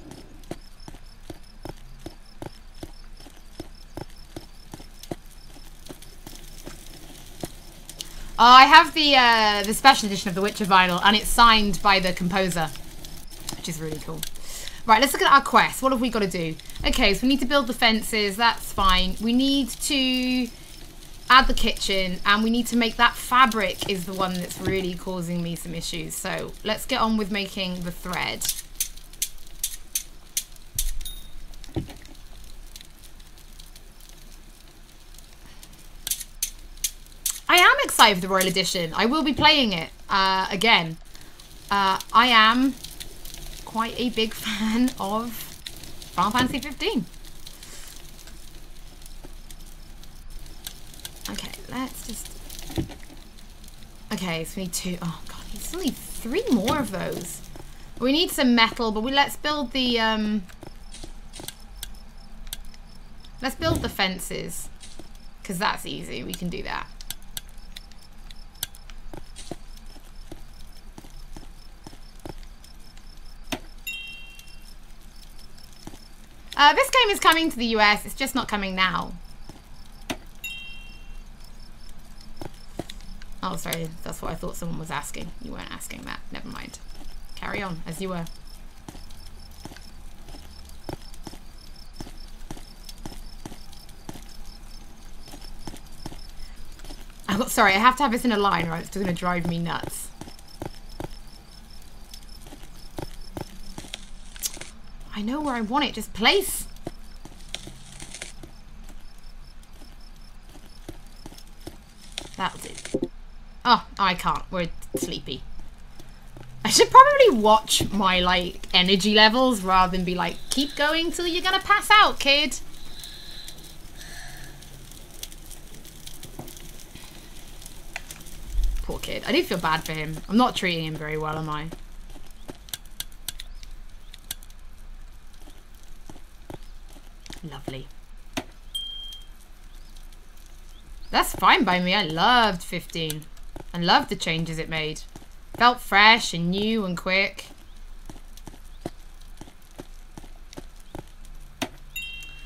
Oh, I have the special edition of The Witcher vinyl, and it's signed by the composer, which is really cool. Right, let's look at our quest. What have we got to do? Okay, so we need to build the fences. That's fine. We need to add the kitchen, and we need to make that fabric is the one that's really causing me some issues. So let's get on with making the thread. I am excited for the Royal Edition. I will be playing it again. I am quite a big fan of Final Fantasy 15. Okay, let's just... Okay, so we need 2... Oh god, we still need 3 more of those. We need some metal, but let's build the let's build the fences, because that's easy. We can do that. This game is coming to the US. It's just not coming now. Oh, sorry. That's what I thought someone was asking. You weren't asking that. Never mind. Carry on, as you were. Oh, sorry. I have to have this in a line, or it's just going to drive me nuts. I know where I want it. Just place. That's it. Oh, I can't. We're sleepy. I should probably watch my, like, energy levels rather than be like, keep going till you're gonna pass out, kid. Poor kid. I do feel bad for him. I'm not treating him very well, am I? That's fine by me. I loved 15. I loved the changes it made. Felt fresh and new and quick.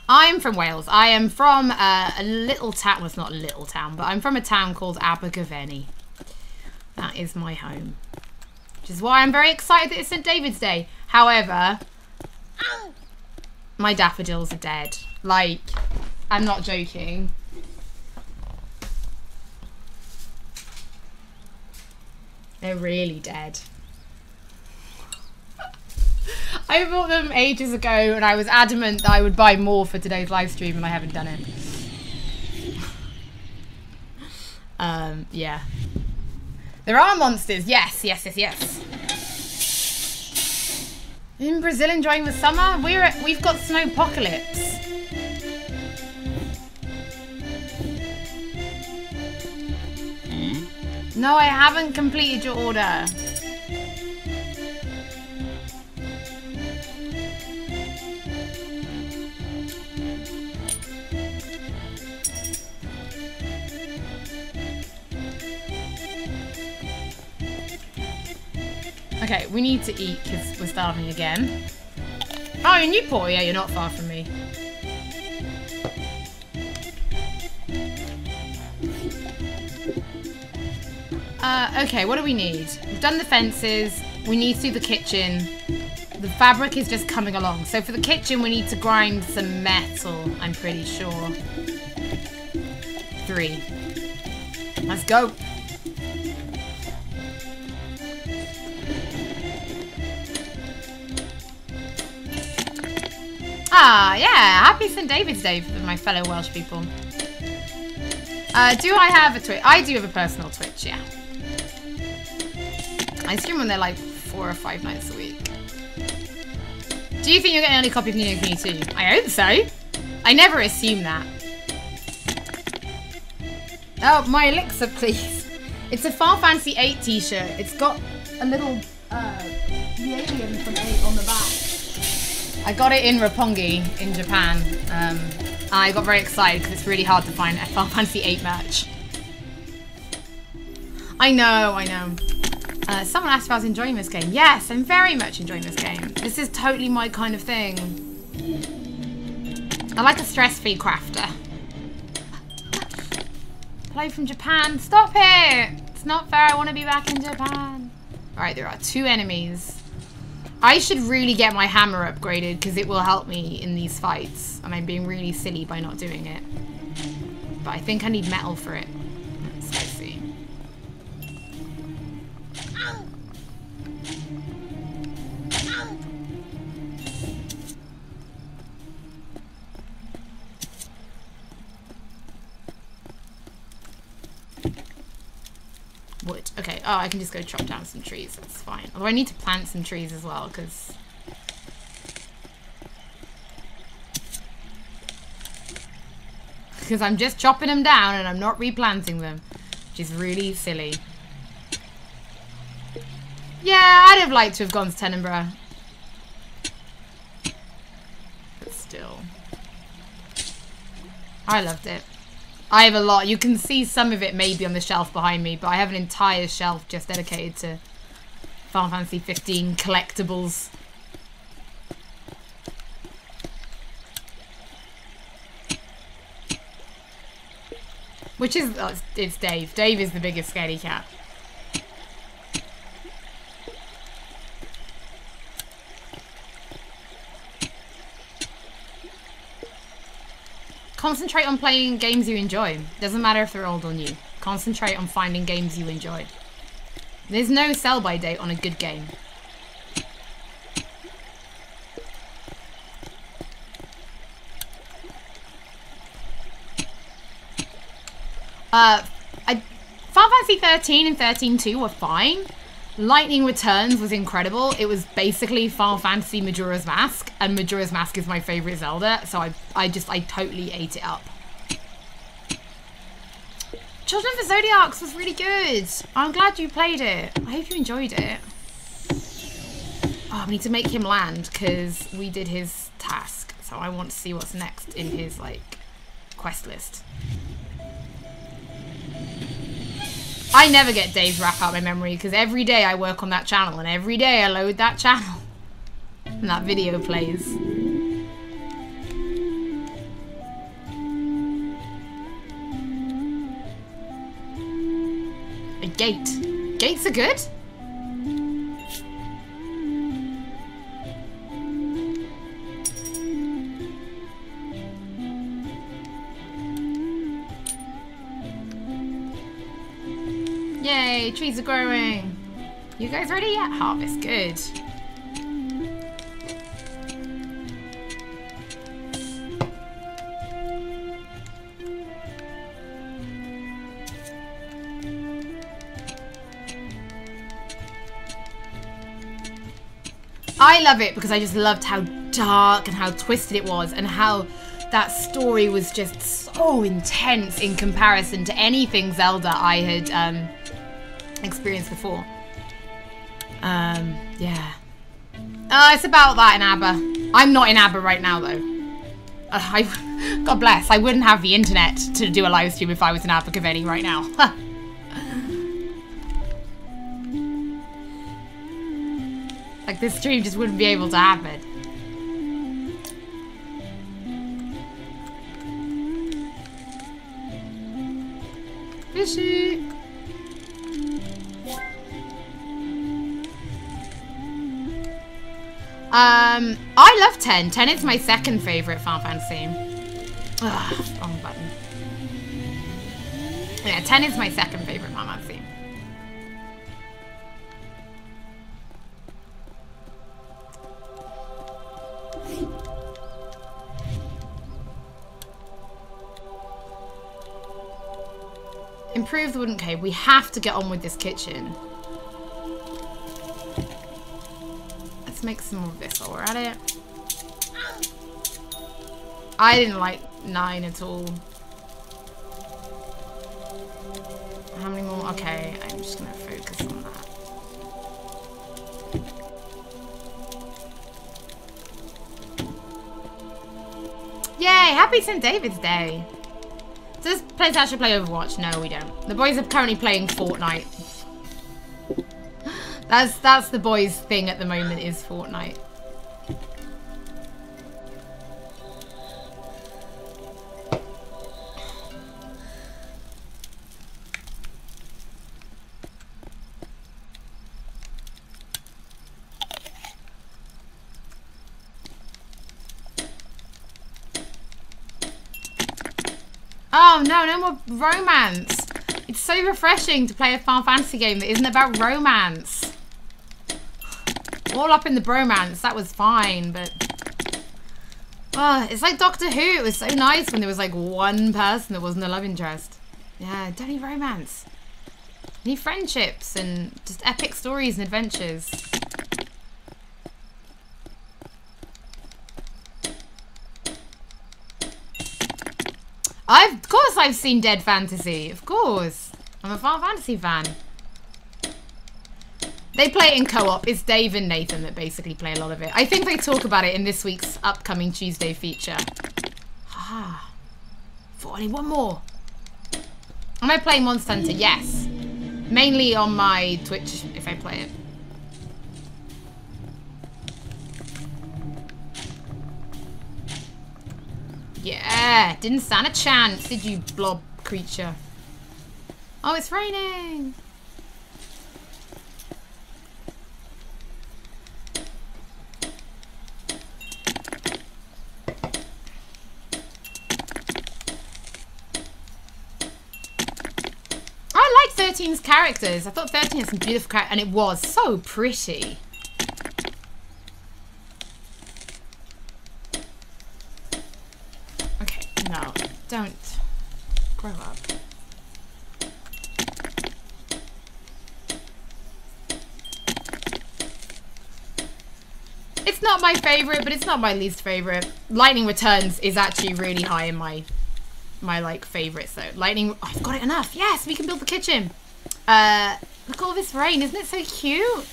I'm from Wales. I am from a little town. Well, it's not a little town, but I'm from a town called Abergavenny. That is my home. Which is why I'm very excited that it's St. David's Day. However, my daffodils are dead. Like, I'm not joking. They're really dead. I bought them ages ago and I was adamant that I would buy more for today's live stream and I haven't done it. Yeah. There are monsters. Yes, yes, yes, yes. In Brazil enjoying the summer? We've got snowpocalypse. No, I haven't completed your order. Okay, we need to eat because we're starving again. Oh, you're Newport? Yeah, you're not far from me. Okay, what do we need? We've done the fences. We need to do the kitchen. The fabric is just coming along. So for the kitchen, we need to grind some metal, I'm pretty sure. 3. Let's go. Ah, yeah. Happy St. David's Day for my fellow Welsh people. Do I have a Twitch? I do have a personal Twitch, yeah. I stream on there like 4 or 5 nights a week. Do you think you'll get an early copy of Ni no Kuni 2? I hope so. I never assume that. Oh, my elixir, please. It's a Final Fantasy 8 t-shirt. It's got a little the alien from 8 on the back. I got it in Roppongi in Japan. I got very excited because it's really hard to find a Final Fantasy 8 merch. I know. Someone asked if I was enjoying this game. Yes, I'm very much enjoying this game. This is totally my kind of thing. I like a stress-free crafter. Play from Japan. Stop it! It's not fair. I want to be back in Japan. Alright, there are 2 enemies. I should really get my hammer upgraded because it will help me in these fights. And I'm being really silly by not doing it. But I think I need metal for it. Let's go see. Wood. Okay. Oh, I can just go chop down some trees. That's fine. Although I need to plant some trees as well, because... I'm just chopping them down and I'm not replanting them. Which is really silly. Yeah, I'd have liked to have gone to Tenebrae. But still. I loved it. I have a lot. You can see some of it maybe on the shelf behind me, but I have an entire shelf just dedicated to Final Fantasy 15 collectibles. Which is, oh, it's Dave. Dave is the biggest scaredy cat. Concentrate on playing games you enjoy. Doesn't matter if they're old or new. Concentrate on finding games you enjoy. There's no sell-by date on a good game. Final Fantasy 13 and 13-2 were fine. Lightning Returns was incredible. It was basically Final Fantasy Majora's Mask, and Majora's Mask is my favorite Zelda, so I totally ate it up. Children of the Zodiacs was really good. I'm glad you played it. I hope you enjoyed it. Oh, we need to make him land because we did his task, so I want to see what's next in his like quest list. I never get Dave's rap out of my memory because every day I work on that channel and every day I load that channel and that video plays. A gate. Gates are good? Yay, trees are growing. You guys ready yet? Harvest, good. I love it because I just loved how dark and how twisted it was and how that story was just so intense in comparison to anything Zelda I had experienced before. Yeah. It's about that in ABBA. I'm not in ABBA right now though. God bless, I wouldn't have the internet to do a live stream if I was in ABBA Cavetti right now. Like this stream just wouldn't be able to happen. Fishy. I love 10. 10 is my second favorite Final Fantasy. Ugh, wrong button. Yeah, 10 is my second favorite Final Fantasy. Improve the wooden cave. We have to get on with this kitchen. Let's make some more of this while we're at it. I didn't like 9 at all. How many more? Okay, I'm just gonna focus on that. Yay! Happy St. David's Day! Does Players actually play Overwatch? No, we don't. The boys are currently playing Fortnite. That's the boys' thing at the moment is Fortnite. Oh no, no more romance. It's so refreshing to play a Final Fantasy game that isn't about romance. All up in the bromance, that was fine, but... it's like Doctor Who. It was so nice when there was like one person that wasn't a love interest. Yeah, don't need romance. Need friendships and just epic stories and adventures. Of course I've seen Dead Fantasy. Of course. I'm a Final Fantasy fan. They play it in co-op. It's Dave and Nathan that basically play a lot of it. I think they talk about it in this week's upcoming Tuesday feature. Ah. I need one more. Am I playing Monster Hunter? Yes. Mainly on my Twitch if I play it. Yeah, didn't stand a chance, did you, blob creature? Oh, it's raining. I like 13's characters. I thought 13 had some beautiful characters, and it was so pretty. No, don't grow up. It's not my favorite, but it's not my least favorite. Lightning Returns is actually really high in my like favorites though. Lightning, oh, I've got it enough. Yes, we can build the kitchen. Look at all this rain, isn't it so cute?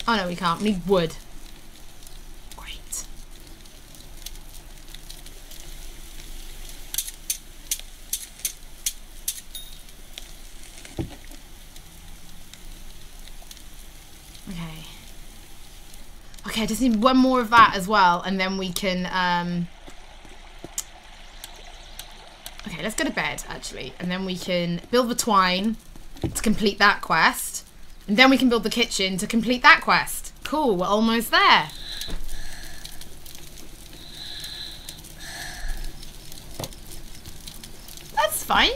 Oh no, we can't. We need wood. Okay. Okay, I just need one more of that as well, and then we can, okay, let's go to bed, actually. And then we can build the twine to complete that quest. And then we can build the kitchen to complete that quest. Cool, we're almost there. That's fine.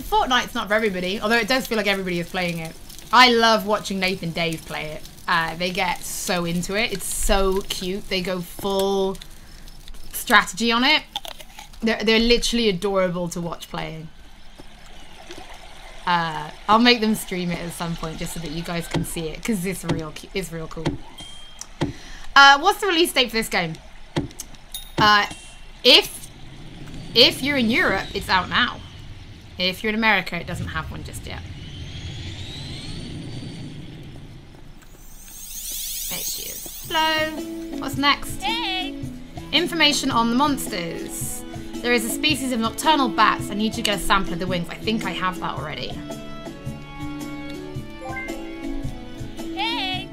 Fortnite's not for everybody, although it does feel like everybody is playing it. I love watching Nathan Dave play it. They get so into it. It's so cute. They go full strategy on it. They're literally adorable to watch playing. I'll make them stream it at some point just so that you guys can see it, because it's real cool. What's the release date for this game? If you're in Europe, it's out now. If you're in America, it doesn't have one just yet. There she is. Hello. What's next? Hey. Information on the monsters. There is a species of nocturnal bats. I need you to get a sample of the wings. I think I have that already. Hey.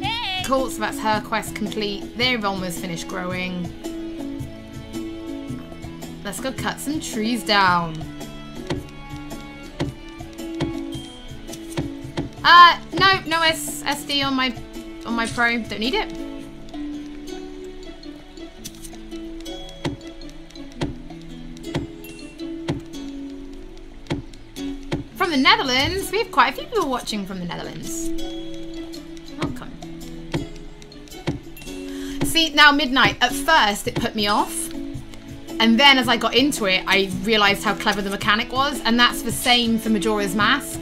Hey. Cool, so that's her quest complete. They've almost finished growing. Let's go cut some trees down. No SD on my Pro. Don't need it. From the Netherlands, we have quite a few people watching from the Netherlands. Welcome. See, now Midnight, at first it put me off. And then as I got into it, I realized how clever the mechanic was. And that's the same for Majora's Mask.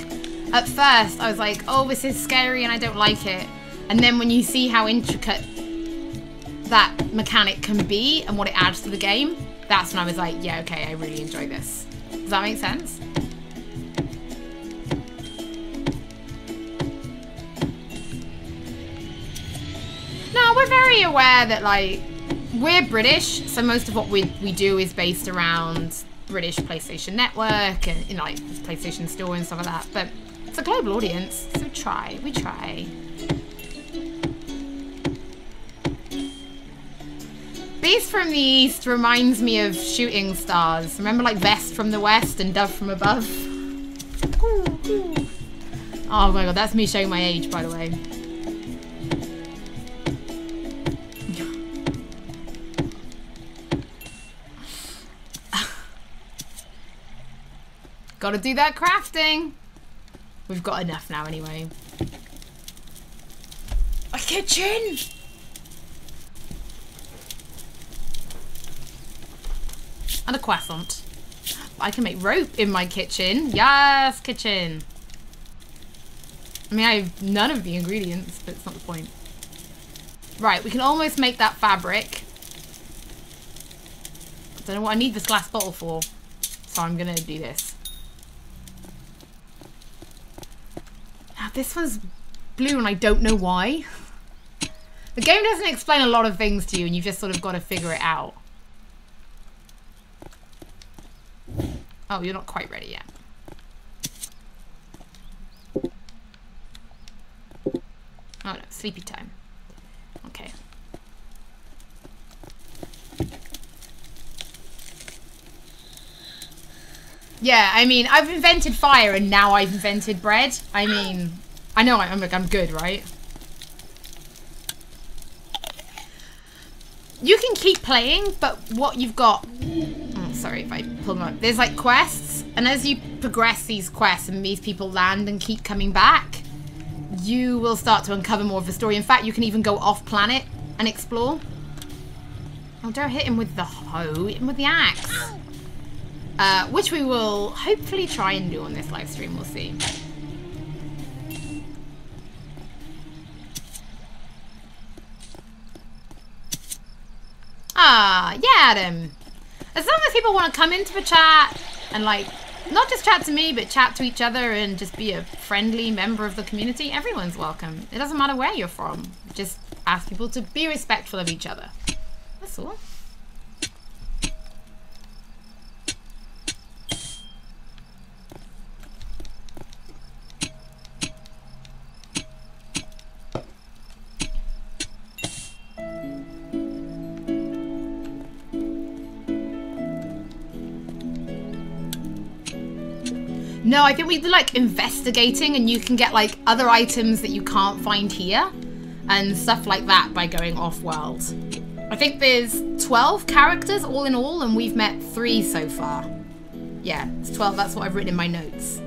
At first, I was like, oh, this is scary and I don't like it. And then when you see how intricate that mechanic can be and what it adds to the game, that's when I was like, yeah, okay, I really enjoy this. Does that make sense? No, we're very aware that, like, we're British, so most of what we do is based around British PlayStation Network and, you know, like, PlayStation Store and stuff like that. But it's a global audience, so we try. Beast from the East reminds me of shooting stars. Remember, like, Vest from the West and Dove from Above? Ooh. Oh my god, that's me showing my age, by the way. Gotta do that crafting. We've got enough now anyway. A kitchen! And a croissant. I can make rope in my kitchen. Yes, kitchen. I mean, I have none of the ingredients, but it's not the point. Right, we can almost make that fabric. I don't know what I need this glass bottle for, so I'm gonna do this. Now, this one's blue and I don't know why. The game doesn't explain a lot of things to you and you've just sort of got to figure it out. Oh, you're not quite ready yet. Oh no, sleepy time. Okay. Yeah, I mean, I've invented fire and now I've invented bread. I mean, I know I'm good, right? You can keep playing, but what you've got... Oh, sorry if I pull them up. There's like quests, and as you progress these quests and these people land and keep coming back, you will start to uncover more of the story. In fact, you can even go off planet and explore. Oh, don't hit him with the hoe, hit him with the axe. Which we will hopefully try and do on this live stream, we'll see. Ah, yeah, Adam. As long as people want to come into the chat and, like, not just chat to me, but chat to each other and just be a friendly member of the community, everyone's welcome. It doesn't matter where you're from. Just ask people to be respectful of each other. That's all. No, I think we do like investigating, and you can get like other items that you can't find here and stuff like that by going off-world. I think there's 12 characters all in all, and we've met 3 so far. Yeah, it's 12. That's what I've written in my notes.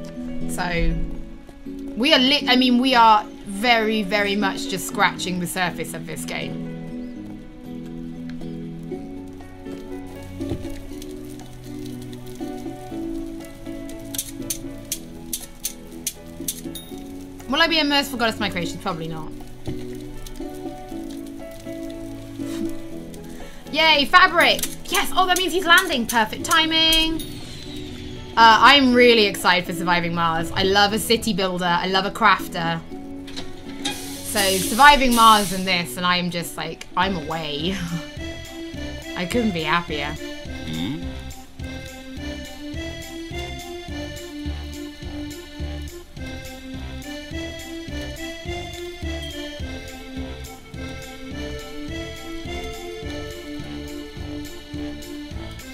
So we are we are very, very much just scratching the surface of this game. Will I be a merciful goddess to my creation? Probably not. Yay, fabric! Yes! Oh, that means he's landing. Perfect timing. I'm really excited for Surviving Mars. I love a city builder. I love a crafter. So, Surviving Mars and this, and I am just like, I'm away. I couldn't be happier.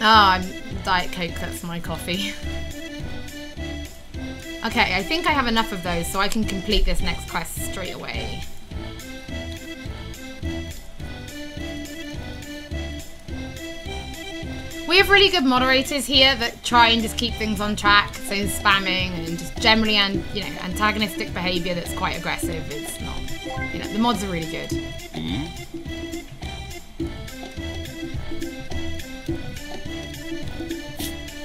I'm Diet Coke, that's my coffee. Okay, I think I have enough of those so I can complete this next quest straight away. We have really good moderators here that try and just keep things on track, so spamming and just generally antagonistic behaviour that's quite aggressive. It's not, the mods are really good.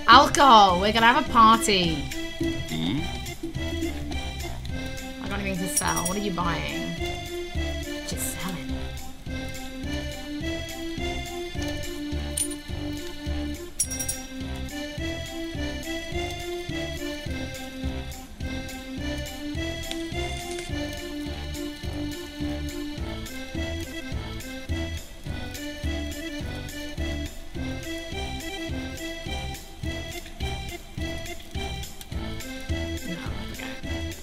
Alcohol! We're gonna have a party. I got anything to sell. What are you buying? Just sell it.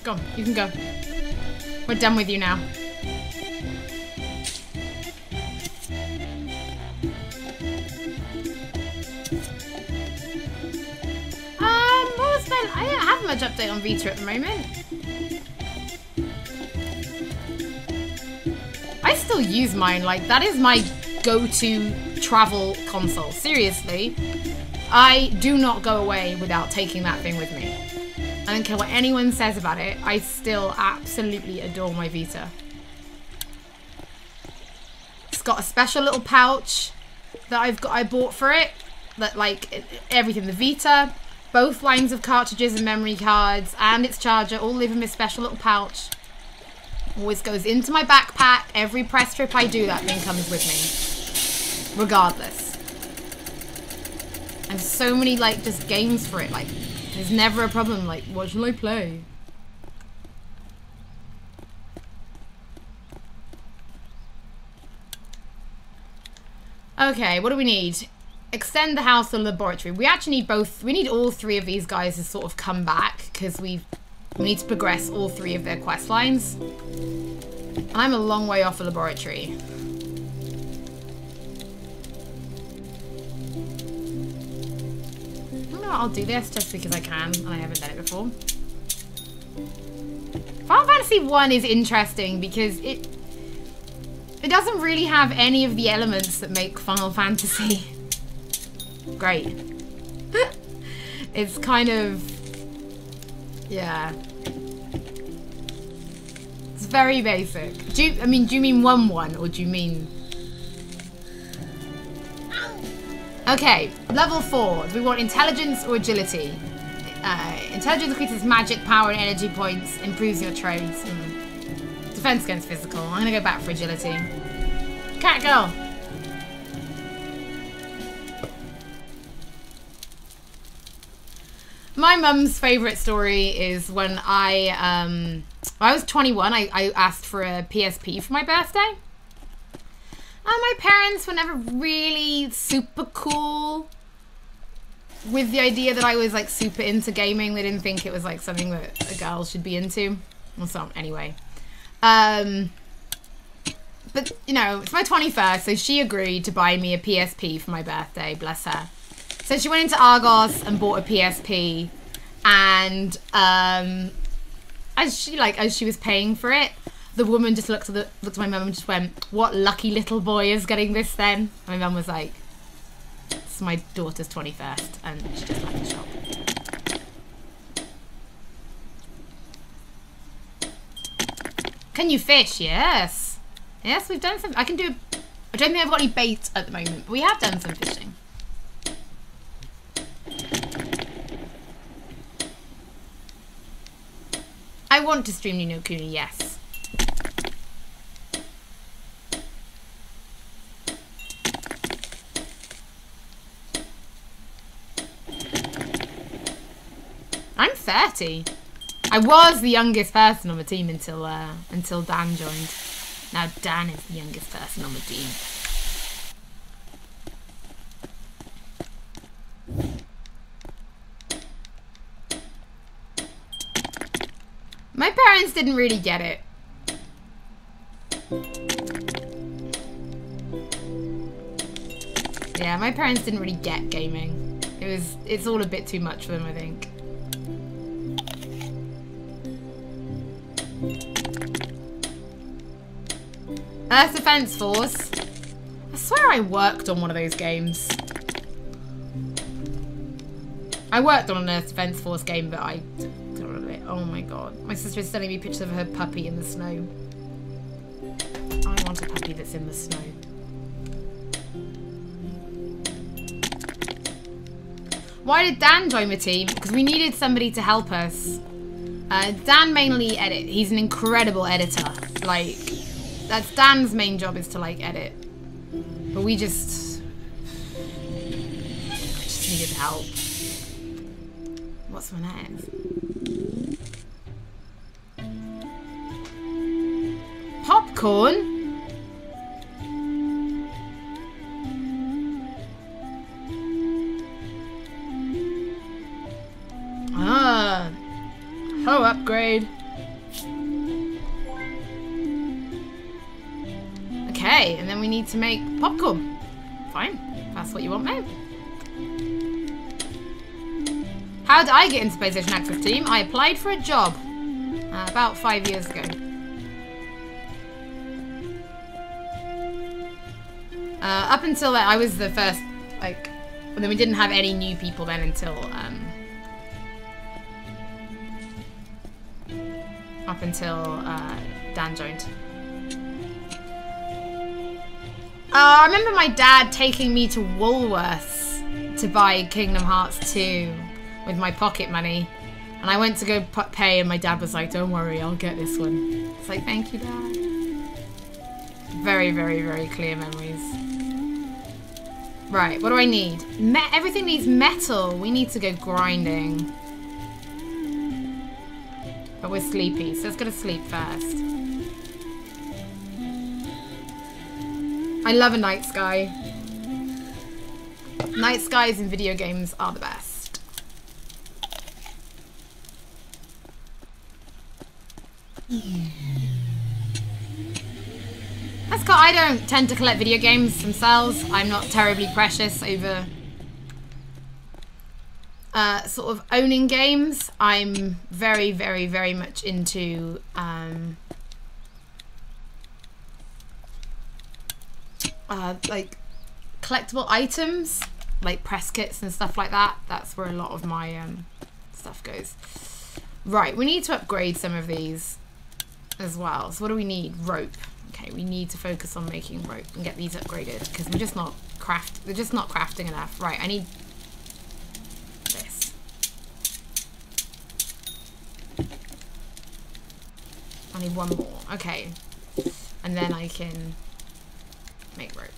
Go on, you can go. We're done with you now. What was that? I don't have much update on Vita at the moment. I still use mine, like that is my go-to travel console. Seriously. I do not go away without taking that thing with me. I don't care what anyone says about it, I still absolutely adore my Vita. It's got a special little pouch that I bought for it. That like everything, the Vita, both lines of cartridges and memory cards, and its charger all live in this special little pouch. Always goes into my backpack. Every press trip I do, that thing comes with me. Regardless. And so many like just games for it, like there's never a problem, like, what shall I play? Okay, what do we need? Extend the house to the laboratory. We actually need both. We need all 3 of these guys to sort of come back because we need to progress all 3 of their quest lines. And I'm a long way off the laboratory. I'll do this just because I can, and I haven't done it before. Final Fantasy 1 is interesting because it doesn't really have any of the elements that make Final Fantasy great. It's kind of, yeah. It's very basic. Do you mean 1-1 or do you mean? Okay, level 4. Do we want intelligence or agility? Intelligence increases magic, power, and energy points. Improves your trades. Defense against physical. I'm gonna go back for agility. Cat girl. My mum's favourite story is when I was 21. I asked for a PSP for my birthday. My parents were never really super cool with the idea that I was like super into gaming. They didn't think it was like something that a girl should be into. Well, so anyway. But you know, it's my 21st, so she agreed to buy me a PSP for my birthday, bless her. So she went into Argos and bought a PSP, And as she was paying for it, the woman just looked at my mum and just went, "What lucky little boy is getting this then?" And my mum was like, "It's my daughter's 21st," and she just left the shop. Can you fish? Yes. Yes, we've done some. I don't think I've got any bait at the moment, but we have done some fishing. I want to stream Ni no Kuni, yes. I'm 30. I was the youngest person on the team until Dan joined. Now Dan is the youngest person on the team. My parents didn't really get it. Yeah, my parents didn't really get gaming. It's all a bit too much for them, I think. Earth Defense Force. I swear I worked on one of those games. I worked on an Earth Defense Force game, but I don't remember it. Oh my god. My sister is sending me pictures of her puppy in the snow. I want a puppy that's in the snow. Why did Dan join the team? Because we needed somebody to help us. Dan mainly edit. He's an incredible editor. Like, that's Dan's main job, is to like edit. But we just needed help. What's my name? Popcorn? Ah. Oh, upgrade. Okay, and then we need to make popcorn. Fine, that's what you want, mate. How did I get into PlayStation Access Team? I applied for a job about 5 years ago. Up until that, I was the first, like, and then we didn't have any new people then until, up until Dan joined. I remember my dad taking me to Woolworths to buy Kingdom Hearts 2 with my pocket money. And I went to go pay and my dad was like, "Don't worry, I'll get this one." It's like, "Thank you, Dad." Very, very, very clear memories. Right, what do I need? Everything needs metal. We need to go grinding. But we're sleepy, so let's go to sleep first. I love a night sky. Night skies in video games are the best. I don't tend to collect video games themselves. I'm not terribly precious over sort of owning games. I'm very, very, very much into like collectible items, like press kits and stuff like that. That's where a lot of my stuff goes. Right, we need to upgrade some of these as well. So what do we need? Rope. Okay, we need to focus on making rope and get these upgraded because we're just not crafting enough. Right, I need this. I need one more. Okay, and then I can make rope,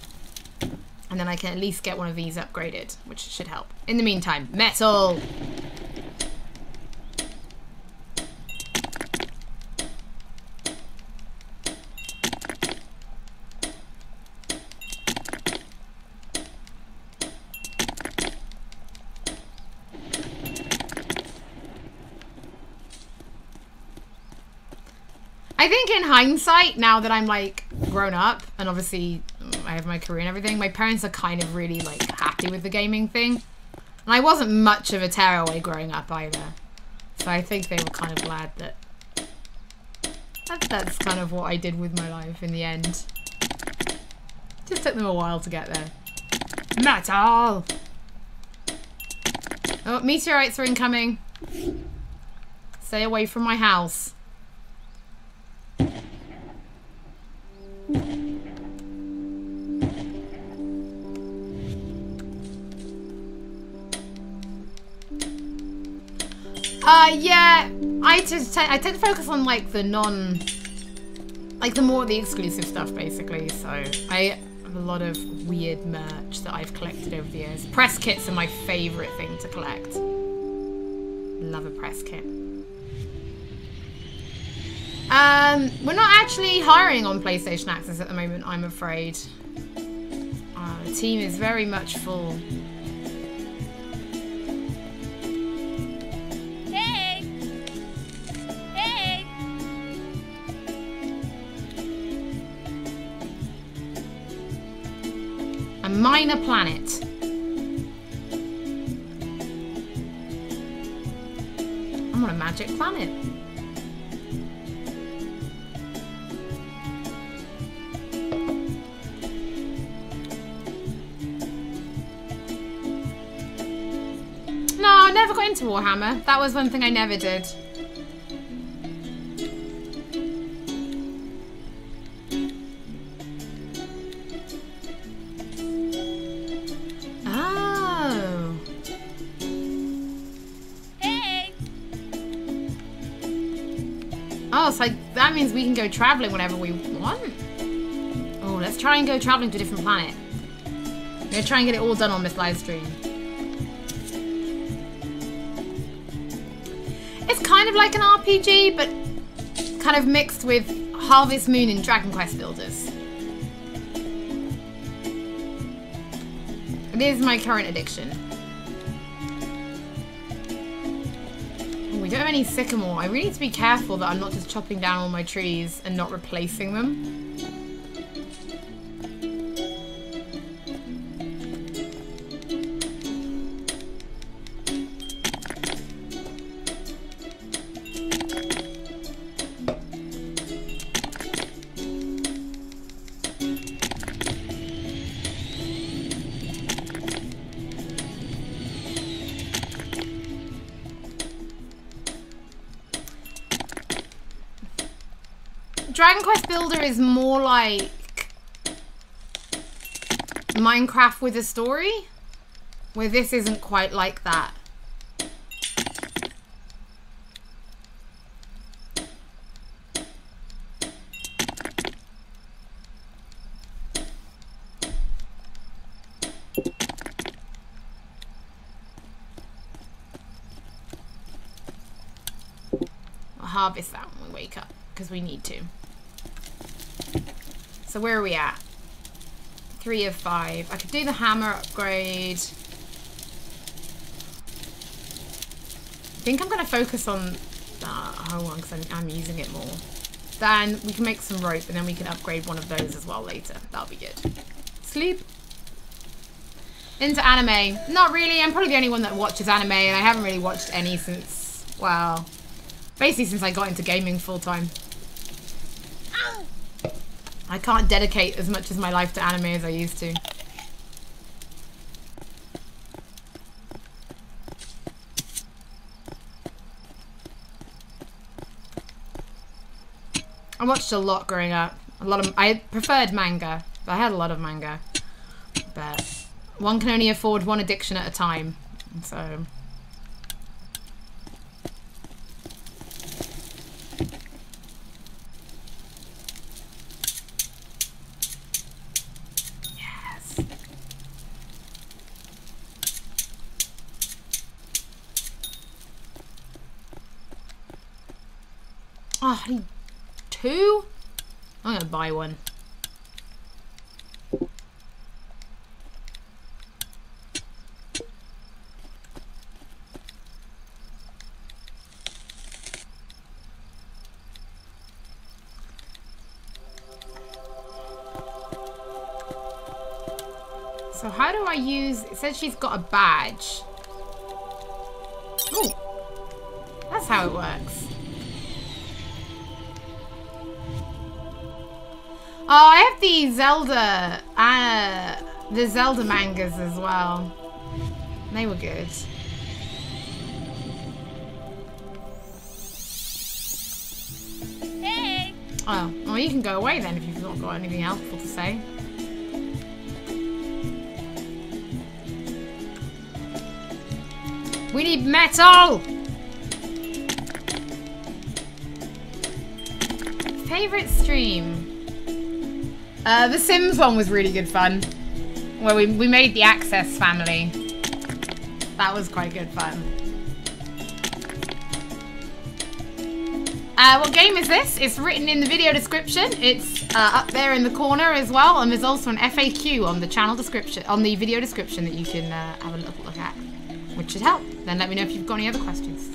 and then I can at least get one of these upgraded, which should help. In the meantime, metal. I think in hindsight, now that I'm like grown up and obviously I have my career and everything, my parents are kind of really like happy with the gaming thing. And I wasn't much of a tearaway growing up either. So I think they were kind of glad that that's kind of what I did with my life in the end. Just took them a while to get there. Metal! Oh, meteorites are incoming. Stay away from my house. Yeah, I tend to focus on like the the exclusive stuff basically. So I have a lot of weird merch that I've collected over the years. Press kits are my favorite thing to collect. Love a press kit. We're not actually hiring on PlayStation Access at the moment, I'm afraid. The team is very much full. A minor planet. I'm on a magic planet. No, I never got into Warhammer. That was one thing I never did. Oh, so that means we can go traveling whenever we want. Oh, let's try and go traveling to a different planet. I'm gonna try and get it all done on this live stream. It's kind of like an RPG, but kind of mixed with Harvest Moon and Dragon Quest Builders. It is my current addiction. We don't have any sycamore. I really need to be careful that I'm not just chopping down all my trees and not replacing them. Dragon Quest Builder is more like Minecraft with a story, where this isn't quite like that. I'll harvest that when we wake up, because we need to. So where are we at? 3 of 5. I could do the hammer upgrade. I think I'm going to focus on oh, one, because I'm using it more. Then we can make some rope, and then we can upgrade one of those as well later. That'll be good. Sleep. Into anime. Not really. I'm probably the only one that watches anime, and I haven't really watched any since, well, basically since I got into gaming full time. I can't dedicate as much of my life to anime as I used to. I watched a lot growing up. I preferred manga, but I had a lot of manga. But one can only afford one addiction at a time, so. Oh, I need 2? I'm gonna buy one. So how do I use... It says she's got a badge. Ooh. That's how it works. Oh, I have the Zelda mangas as well. They were good. Hey. Oh, well, you can go away then if you've not got anything helpful to say. We need metal! Favorite stream? The Sims one was really good fun. Where we made the Access family. That was quite good fun. What game is this? It's written in the video description. It's up there in the corner as well, and there's also an FAQ on the channel description, on the video description that you can have a look at, which should help. Then let me know if you've got any other questions.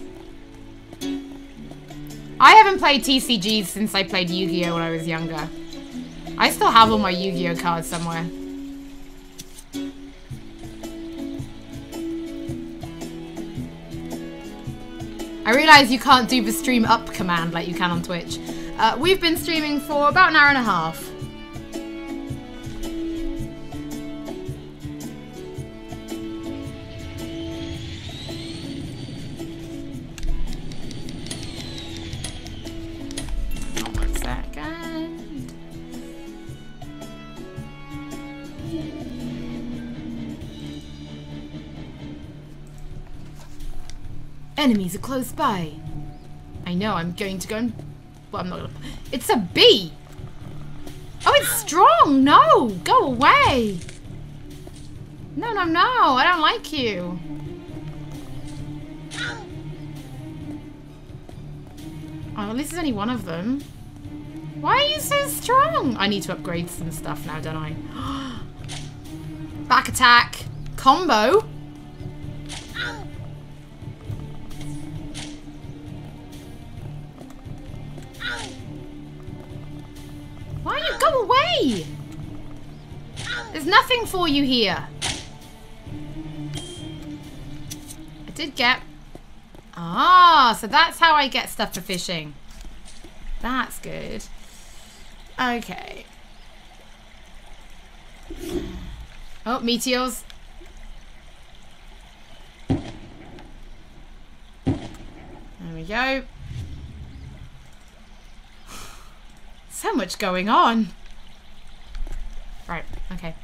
I haven't played TCGs since I played Yu-Gi-Oh when I was younger. I still have all my Yu-Gi-Oh cards somewhere. I realise you can't do the stream up command like you can on Twitch. We've been streaming for about an hour and a half. One second. Enemies are close by. I know, I'm going to go and... Well, I'm not gonna... It's a bee! Oh, it's strong! No! Go away! No, no, no! I don't like you. Oh, at least there's only one of them. Why are you so strong? I need to upgrade some stuff now, don't I? Back attack. Combo. Why don't you go away? There's nothing for you here. I did get... Ah, so that's how I get stuff for fishing. That's good. Okay. Oh, meteors. There we go. So much going on. Right, okay.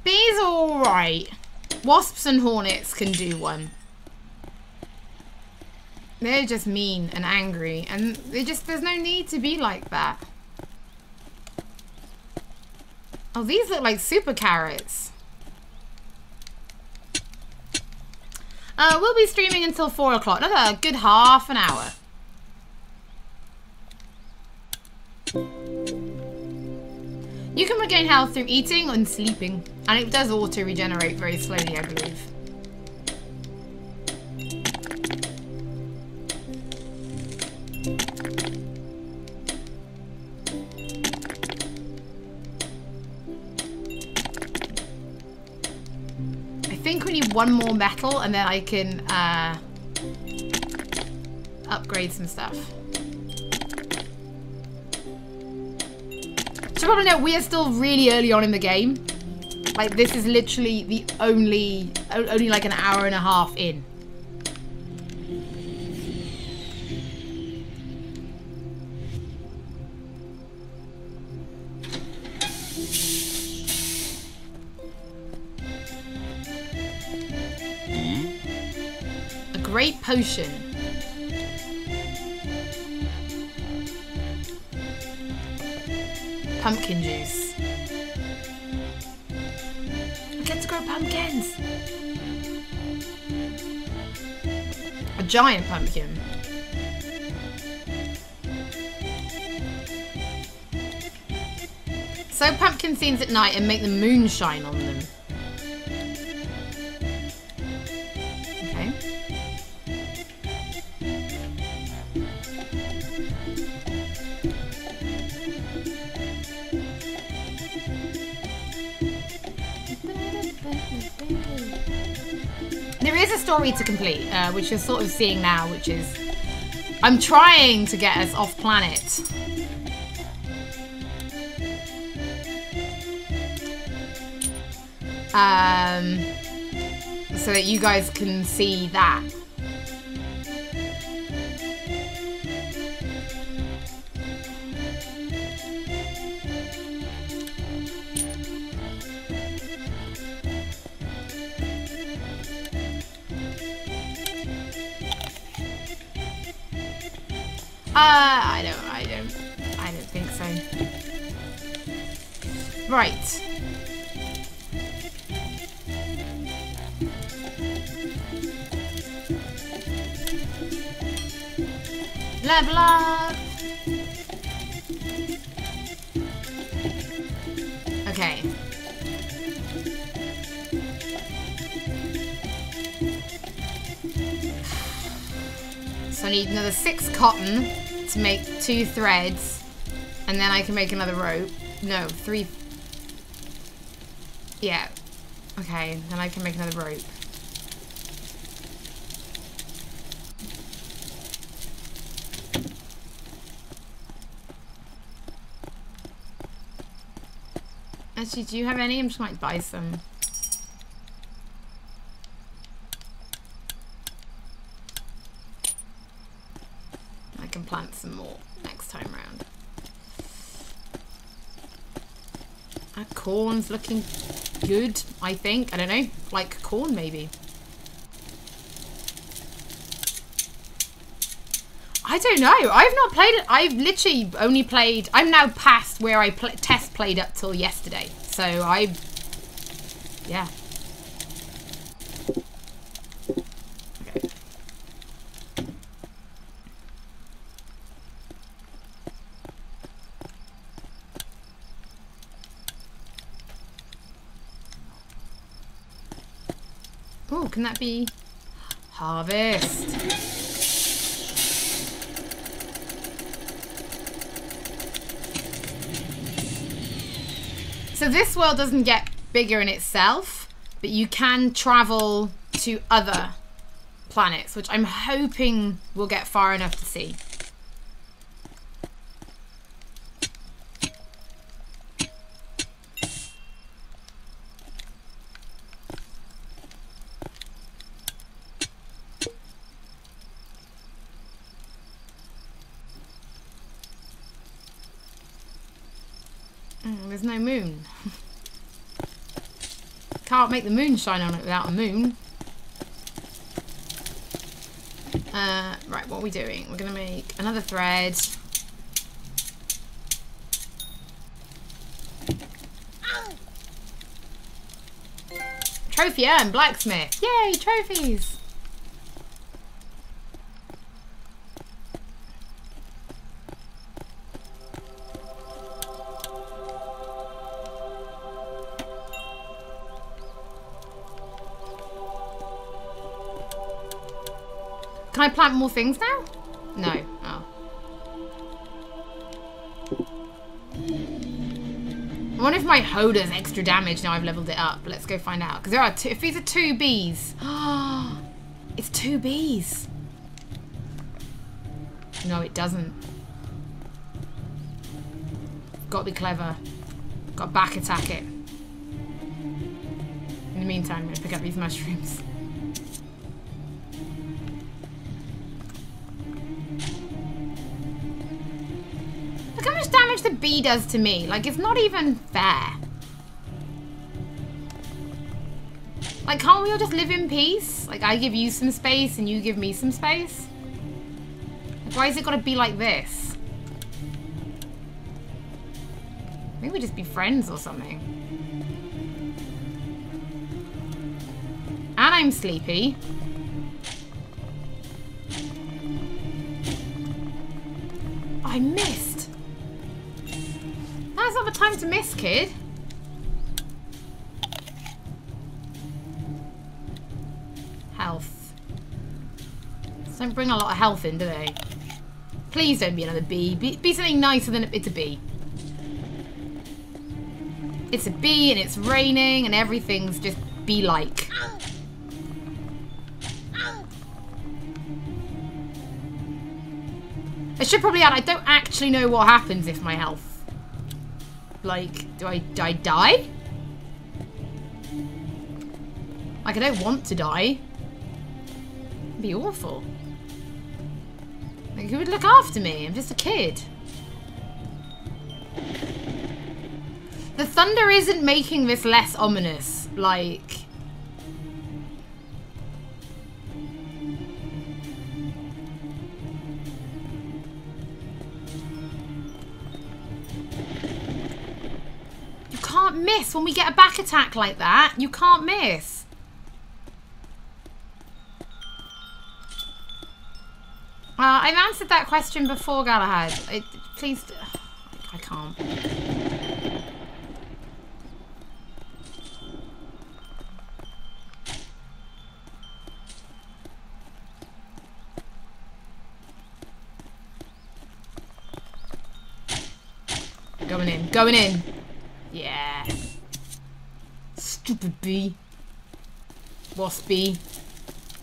Bees are alright. Wasps and hornets can do one. They're just mean and angry, and there's no need to be like that. Oh, these look like super carrots. We'll be streaming until 4 o'clock. Another good half an hour. You can regain health through eating and sleeping. And it does auto-regenerate very slowly, I believe. I think we need one more metal and then I can upgrade some stuff. So probably know we are still really early on in the game. Like this is literally the only like an hour and a half in. A great potion. Pumpkin juice. I get to grow pumpkins. A giant pumpkin. Sow pumpkin seeds at night and make the moon shine on them. Okay. story to complete, which you're sort of seeing now, which is I'm trying to get us off planet. So that you guys can see that. I don't think so. Right. Level up. Okay. So I need another 6 cotton to make 2 threads, and then I can make another rope. No, 3. Yeah. Okay, then I can make another rope. Actually, do you have any? I just might buy some. I can plant some more next time round. That corn's looking good, I think. I don't know. Like corn, maybe. I don't know. I've not played it. I've literally only played... I'm now past where I test played up till yesterday. So I... Yeah. Okay. Oh, can that be... Harvest. So this world doesn't get bigger in itself, but you can travel to other planets, which I'm hoping we'll get far enough to see. There's no moon. Can't make the moon shine on it without a moon. Right, what are we doing? We're gonna make another thread. Trophy earned, blacksmith. Yay, trophies! Can I plant more things now? No. Oh. I wonder if my hoe does extra damage now I've leveled it up. Let's go find out. Because there are 2. If these are 2 bees. It's 2 bees. No, it doesn't. Got to be clever. Got to back attack it. In the meantime, I'm going to pick up these mushrooms. Look how much damage the bee does to me. Like, it's not even fair. Like, can't we all just live in peace? Like, I give you some space and you give me some space? Like, why has it got to be like this? Maybe we just be friends or something. And I'm sleepy. I missed. That's not the time to miss, kid. Health. Don't bring a lot of health in, do they? Please don't be another bee. Be something nicer than it's a bee. It's a bee and it's raining and everything's just bee-like. I should probably add, I don't actually know what happens if my health... Like, do I die? Like, I don't want to die. It'd be awful. Like, who would look after me? I'm just a kid. The thunder isn't making this less ominous. Like... You can't miss when we get a back attack like that. You can't miss. I've answered that question before, Galahad. Please... I can't. Going in. Going in. Yeah. Stupid bee. Waspy.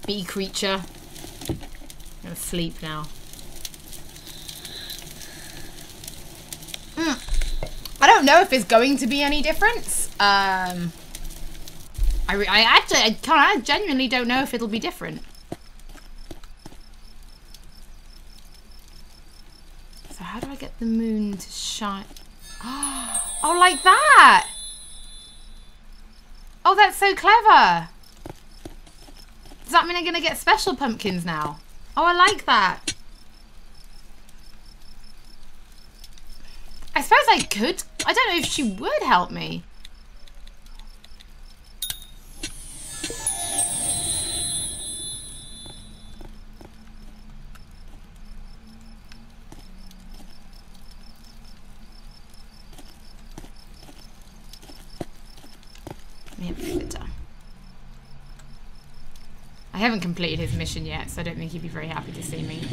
Bee creature. I'm gonna sleep now. I don't know if it's going to be any difference. I genuinely don't know if it'll be different. So how do I get the moon to shine? Oh, like that! Oh, that's so clever! Does that mean I'm gonna get special pumpkins now? Oh, I like that. I suppose I could. I don't know if she would help me. I haven't completed his mission yet, so I don't think he'd be very happy to see me.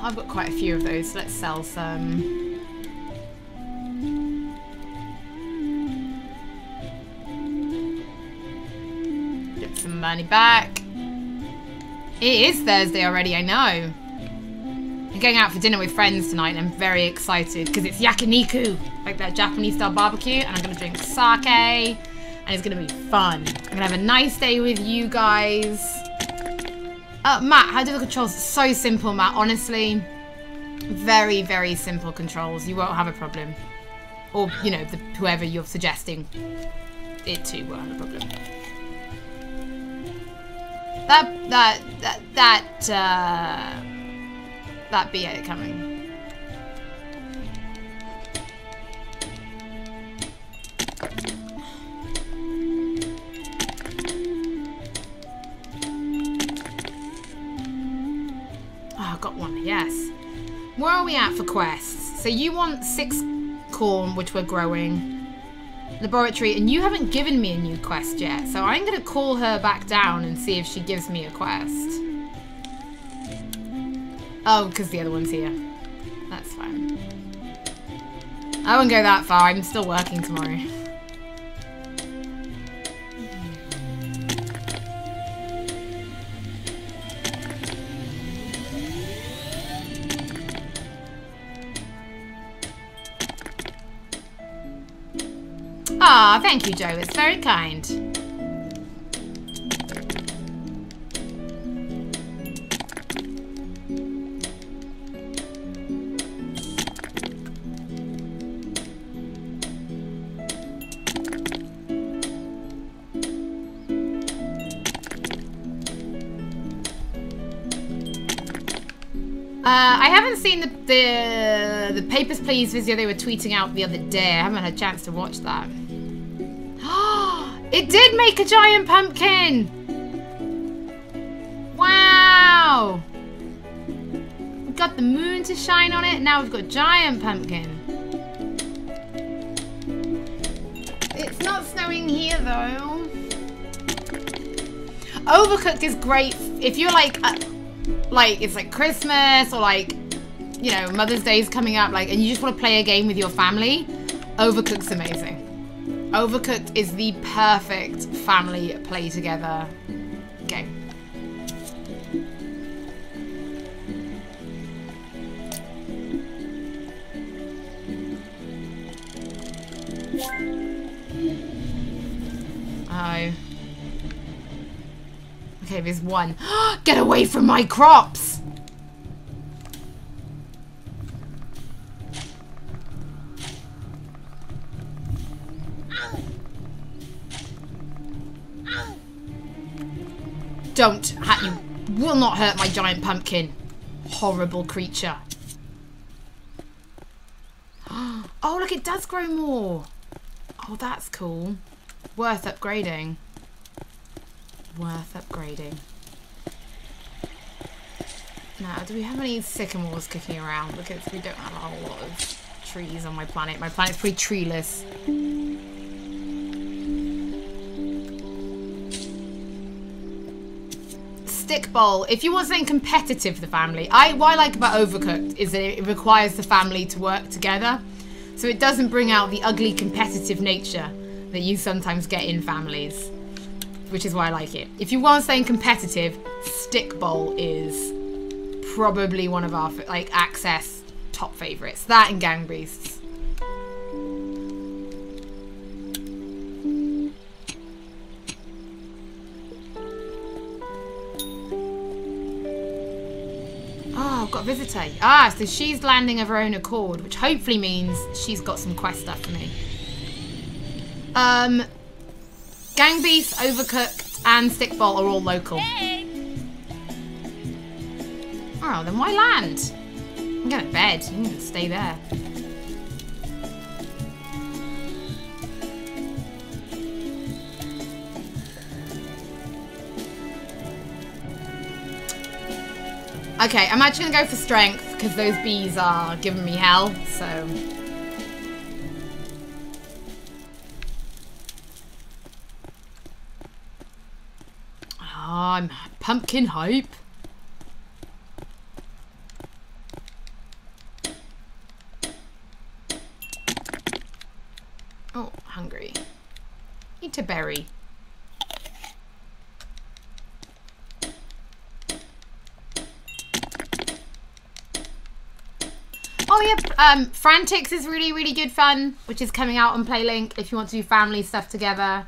I've got quite a few of those, so let's sell some. Get some money back. It is Thursday already, I know. I'm going out for dinner with friends tonight and I'm very excited because it's yakiniku, like that Japanese style barbecue, and I'm gonna drink sake and it's gonna be fun. I'm gonna have a nice day with you guys. Matt, how do the controls? So simple, Matt, honestly. Very, very simple controls. You won't have a problem. Or, you know, whoever you're suggesting it to won't have a problem. That be it coming. Oh, I got one, yes. Where are we at for quests? So you want 6 corn, which we're growing. Laboratory, and you haven't given me a new quest yet, so I'm gonna call her back down and see if she gives me a quest. Oh, because the other one's here. That's fine. I won't go that far, I'm still working tomorrow. Ah, thank you, Joe. It's very kind. I haven't seen the Papers, Please video they were tweeting out the other day. I haven't had a chance to watch that. It did make a giant pumpkin! Wow! We've got the moon to shine on it, now we've got a giant pumpkin. It's not snowing here though. Overcooked is great if you're like it's like Christmas or like you know, Mother's Day is coming up, like, and you just want to play a game with your family, Overcooked's amazing. Overcooked is the perfect family play together game. Oh. Okay, there's one. Get away from my crops! Don't. You will not hurt my giant pumpkin. Horrible creature. Oh, look, it does grow more. Oh, that's cool. Worth upgrading. Worth upgrading. Now, do we have any sycamores kicking around? Because we don't have a whole lot of trees on my planet. My planet's pretty treeless. Stick bowl. If you want something competitive for the family, what I like about Overcooked is that it requires the family to work together. So it doesn't bring out the ugly competitive nature that you sometimes get in families, which is why I like it. If you want something competitive, Stick Bowl is probably one of our like access top favorites. That and Gang Beasts. Oh, I've got a visitor. Ah, so she's landing of her own accord, which hopefully means she's got some quest stuff for me. Gang Beasts, Overcooked, and Stick Bowl are all local. Hey. Oh, then why land? I'm going to bed. You can stay there. Okay, I'm actually going to go for strength because those bees are giving me hell, so... I'm pumpkin hype. Oh, hungry. Eat a berry. Oh yeah, Frantics is really, really good fun, which is coming out on Playlink if you want to do family stuff together.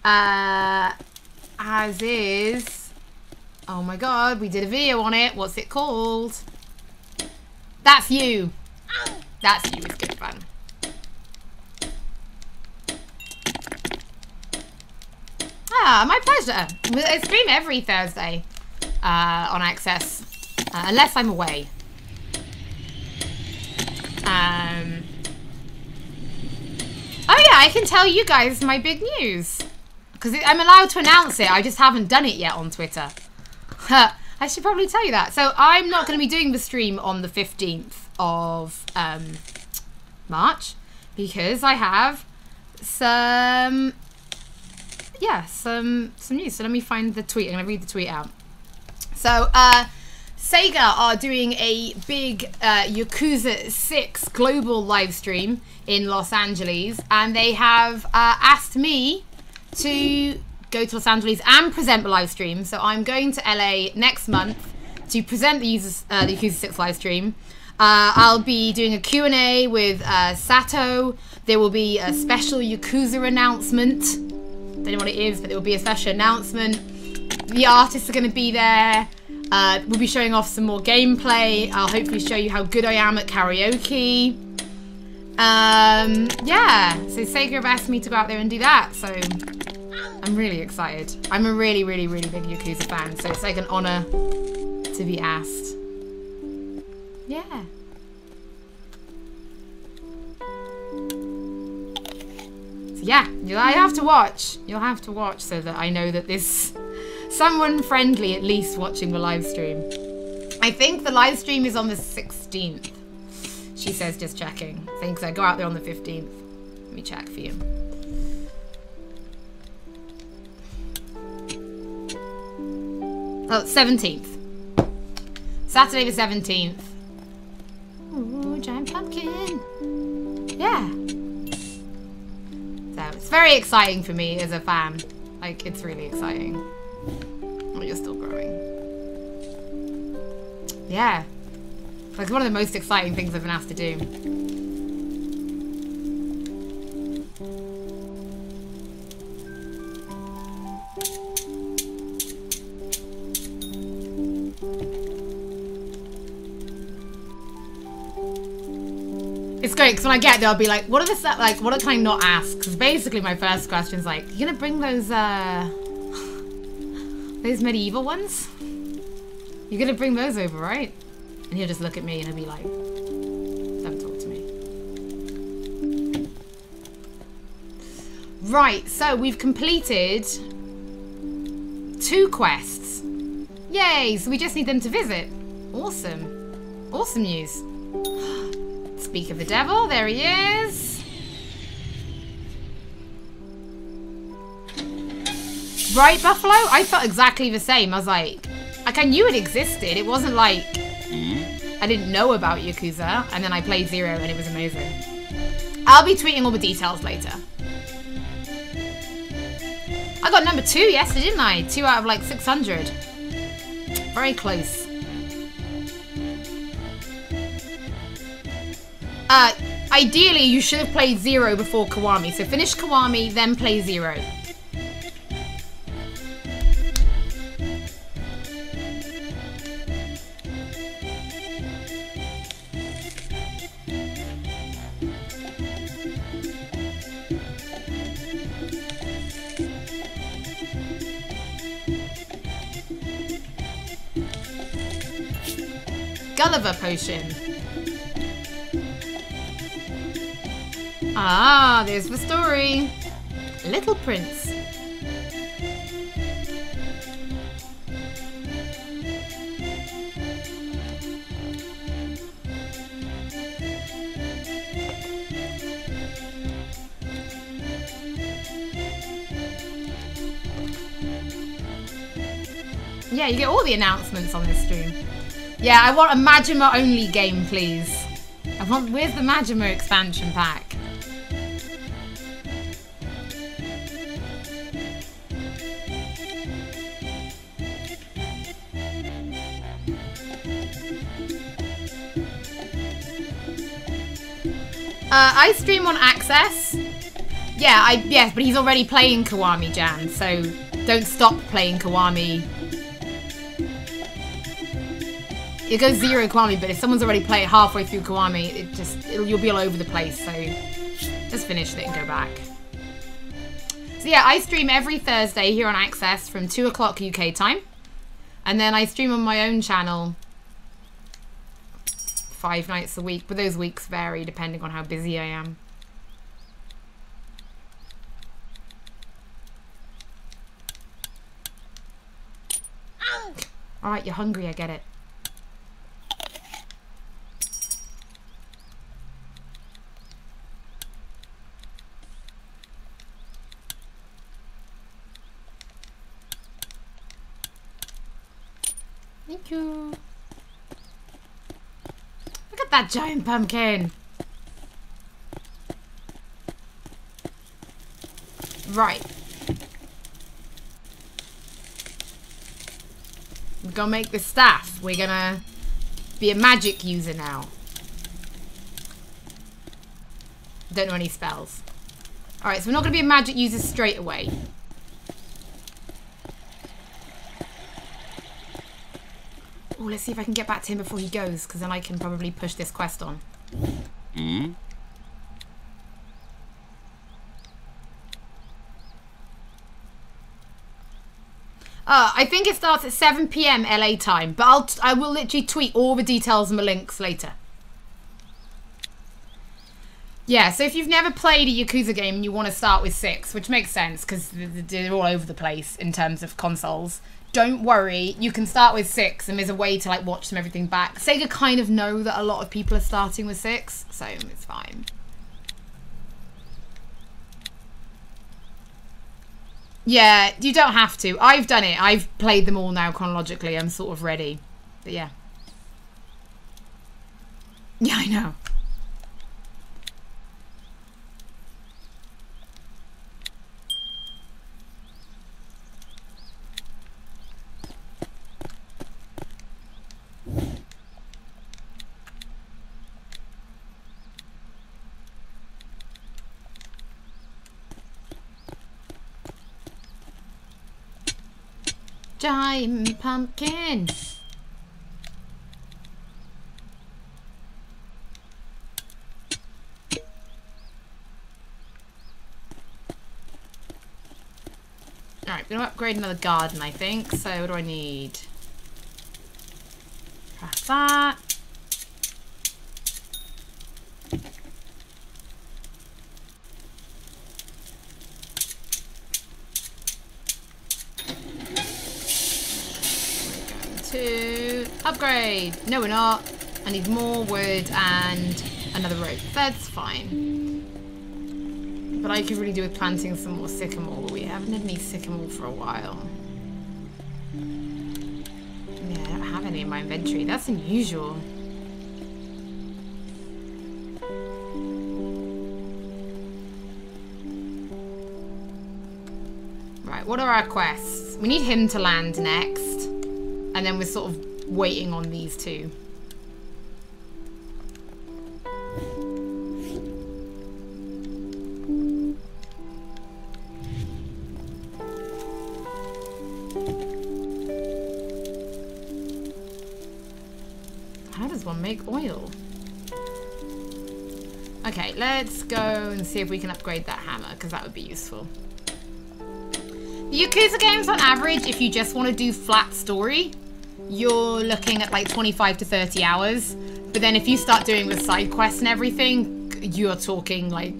As is... Oh my god, we did a video on it. What's it called? That's You. That's You is good fun. Ah, my pleasure. I stream every Thursday on Access, unless I'm away. Oh yeah, I can tell you guys my big news. Because I'm allowed to announce it, I just haven't done it yet on Twitter. I should probably tell you that. So I'm not going to be doing the stream on the 15th of March. Because I have some... Yeah, some news. So let me find the tweet. I'm going to read the tweet out. So, Sega are doing a big Yakuza 6 global live stream in Los Angeles. And they have asked me to go to Los Angeles and present the live stream. So I'm going to LA next month to present the Yakuza 6 live stream. I'll be doing a Q&A with Sato. There will be a special Yakuza announcement. I don't know what it is, but there will be a special announcement. The artists are going to be there. We'll be showing off some more gameplay. I'll hopefully show you how good I am at karaoke. Yeah, so Sega have asked me to go out there and do that, so I'm really excited. I'm a really, really, really big Yakuza fan, so it's like an honor to be asked. Yeah. So yeah, you'll have to watch. You'll have to watch so that I know that there's someone friendly at least watching the live stream. I think the live stream is on the 16th. She says, just checking. I think I go out there on the 15th. Let me check for you. Oh, 17th. Saturday the 17th. yeah. So it's very exciting for me as a fan. Like, it's really exciting. Oh, you're still growing. Yeah. Like, it's one of the most exciting things I've been asked to do. It's great because when I get there, I'll be like, what can I not ask? Because basically my first question is like, you gonna bring those medieval ones? You're gonna bring those over, right? And he'll just look at me and he'll be like, don't talk to me. Right, so we've completed 2 quests. Yay, so we just need them to visit. Awesome. Awesome news. Speak of the devil, there he is. Right, Buffalo? I felt exactly the same. I was like I knew it existed. It wasn't like I didn't know about Yakuza, and then I played 0 and it was amazing. I'll be tweeting all the details later. I got number 2 yesterday, didn't I? 2 out of like 600. Very close. Ideally, you should have played 0 before Kiwami. So finish Kiwami, then play 0. Gulliver potion. Ah, there's the story. Little Prince. Yeah, you get all the announcements on this stream. Yeah, I want a Majima only game, please. Where's the Majima expansion pack? I stream on Access. Yeah, yes, but he's already playing Kiwami, Jan, so don't stop playing Kiwami. It goes 0 Kiwami, but if someone's already played halfway through Kiwami, you'll be all over the place, so just finish it and go back. So yeah, I stream every Thursday here on Access from 2 o'clock UK time. And then I stream on my own channel 5 nights a week, but those weeks vary depending on how busy I am. Alright, you're hungry, I get it. Thank you. Look at that giant pumpkin. Right. We're gonna make the staff. We're gonna be a magic user now. Don't know any spells. Alright, so we're not gonna be a magic user straight away. Oh, let's see if I can get back to him before he goes, because then I can probably push this quest on. I think it starts at 7 PM LA time, but I will literally tweet all the details and the links later. Yeah, so if you've never played a Yakuza game and you want to start with 6, which makes sense because they're all over the place in terms of consoles, don't worry, you can start with 6 and there's a way to like watch them everything back. Sega kind of know that a lot of people are starting with 6, so it's fine. Yeah, you don't have to. I've done it. I've played them all now chronologically. I'm sort of ready. But yeah. Yeah, I know. Giant pumpkin. Alright, we're going to upgrade another garden, I think. So, what do I need? Press that. To upgrade. No, we're not. I need more wood and another rope. That's fine. But I could really do with planting some more sycamore, but we haven't had any sycamore for a while. Yeah, I don't have any in my inventory. That's unusual. Right, what are our quests? We need him to land next. And then we're sort of waiting on these two. How does one make oil? Okay, let's go and see if we can upgrade that hammer, because that would be useful. The Yakuza games, on average, if you just want to do flat story, you're looking at like 25 to 30 hours. But then if you start doing the side quests and everything, you're talking like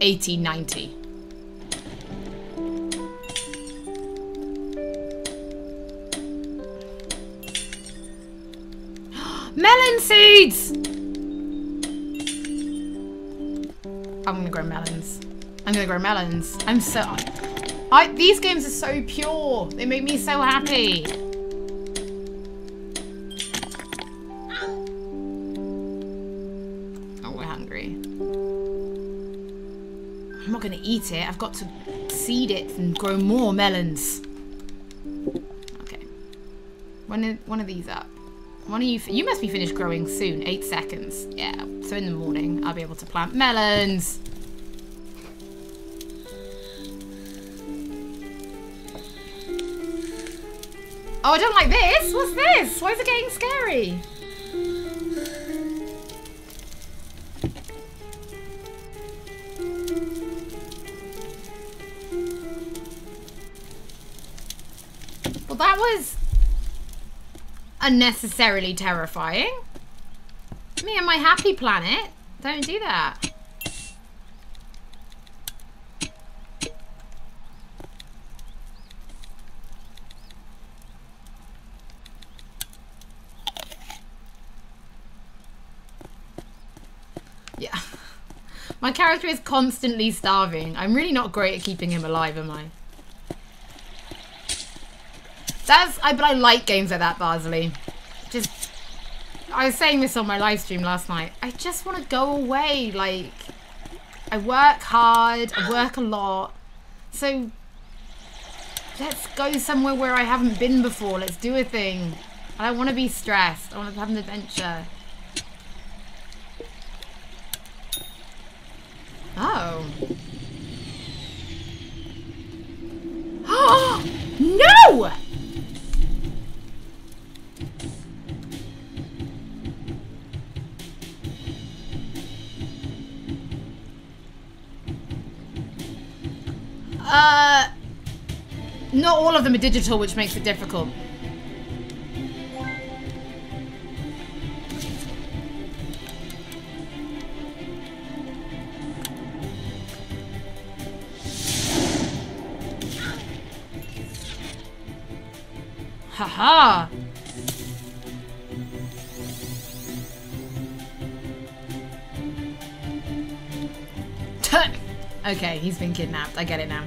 80, 90. Melon seeds! I'm gonna grow melons. I'm gonna grow melons. I'm so... these games are so pure. They make me so happy. Oh, we're hungry. I'm not gonna eat it. I've got to seed it and grow more melons. Okay. When are these up? When are you must be finished growing soon. 8 seconds. Yeah. So in the morning, I'll be able to plant melons. Oh, I don't like this. What's this? Why is it getting scary? Well, that was unnecessarily terrifying. Me and my happy planet. Don't do that. Yeah. My character is constantly starving. I'm really not great at keeping him alive, am I? But I like games like that, Barsley. I was saying this on my live stream last night. I just want to go away. Like, I work hard. I work a lot. So, let's go somewhere where I haven't been before. Let's do a thing. I don't want to be stressed. I want to have an adventure. Oh. Oh, no! Not all of them are digital, which makes it difficult. Haha! Okay, he's been kidnapped. I get it now.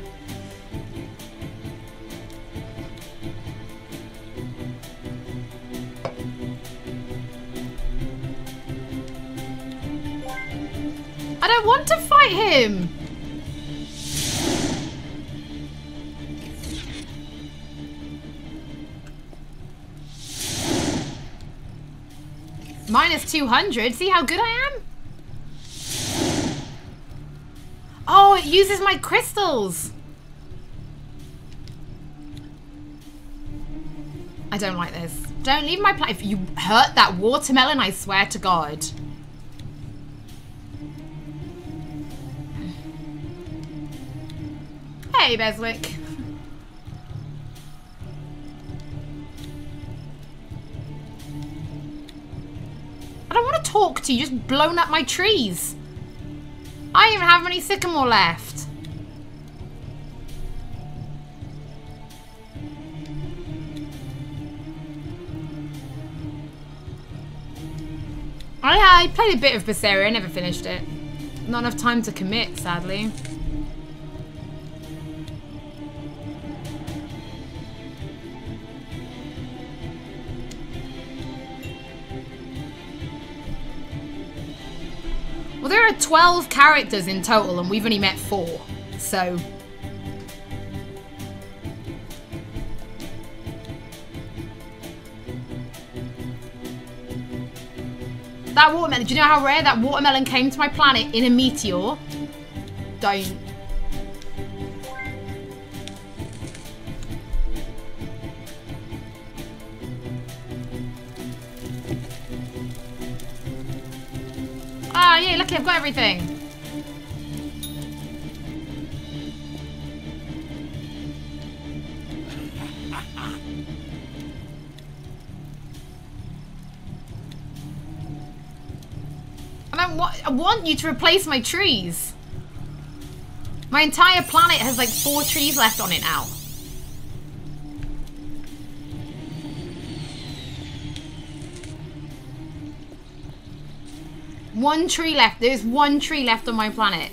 I don't want to fight him! Minus 200. See how good I am? Oh, it uses my crystals. I don't like this. Don't leave my plant. If you hurt that watermelon, I swear to God. Hey, Beswick. I don't want to talk to you. You just blown up my trees. I don't even have any sycamore left. I played a bit of Berseria, I never finished it. Not enough time to commit, sadly. Well, there are 12 characters in total, and we've only met 4, so... That watermelon, do you know how rare that watermelon came to my planet in a meteor? Don't. Ah, yeah, look, I've got everything. I want you to replace my trees. My entire planet has like 4 trees left on it now. One tree left. There's 1 tree left on my planet.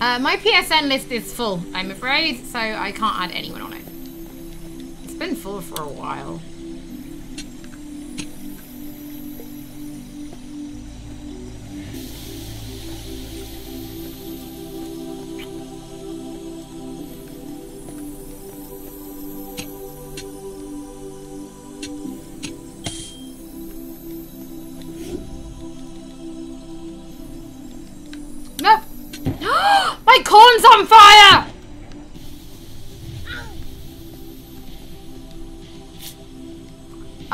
My PSN list is full, I'm afraid, so I can't add anyone on it. It's been full for a while. Nope. My corn's on fire!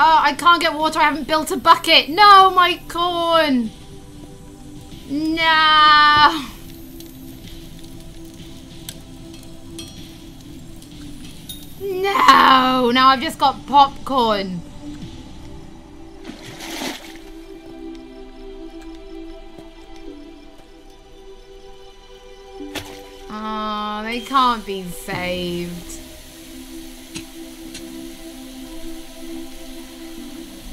Oh, I can't get water. I haven't built a bucket. No, my corn. No. No. Now I've just got popcorn. Oh, they can't be saved.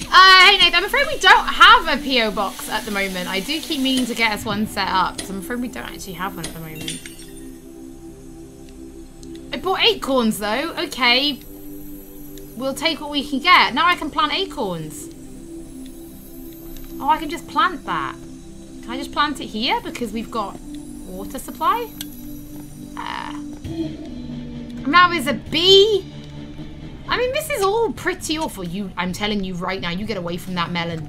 Hey Nathan, I'm afraid we don't have a PO box at the moment. I do keep meaning to get us one set up, so I'm afraid we don't actually have one at the moment. I bought acorns though. Okay, we'll take what we can get. Now I can plant acorns. Oh, I can just plant that. Can I just plant it here because we've got water supply? Now there's a bee. I mean, this is all pretty awful. I'm telling you right now, you get away from that melon.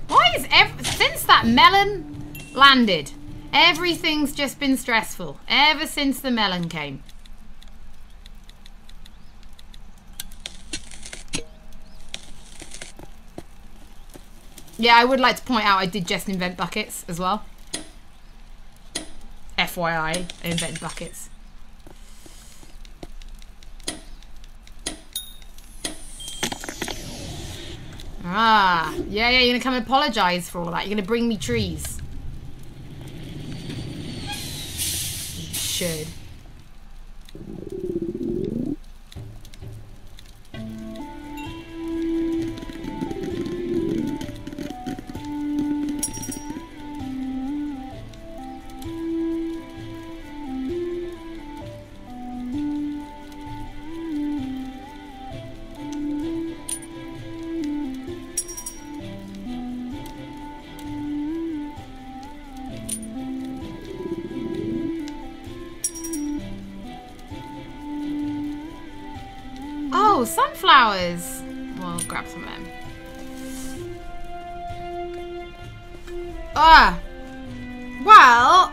Why is since that melon landed, everything's just been stressful ever since the melon came. Yeah, I would like to point out I did just invent buckets as well. FYI, I invented buckets. Ah, yeah, you're gonna come and apologize for all of that. You're gonna bring me trees. You should. Oh, sunflowers. We'll grab some of them. Well,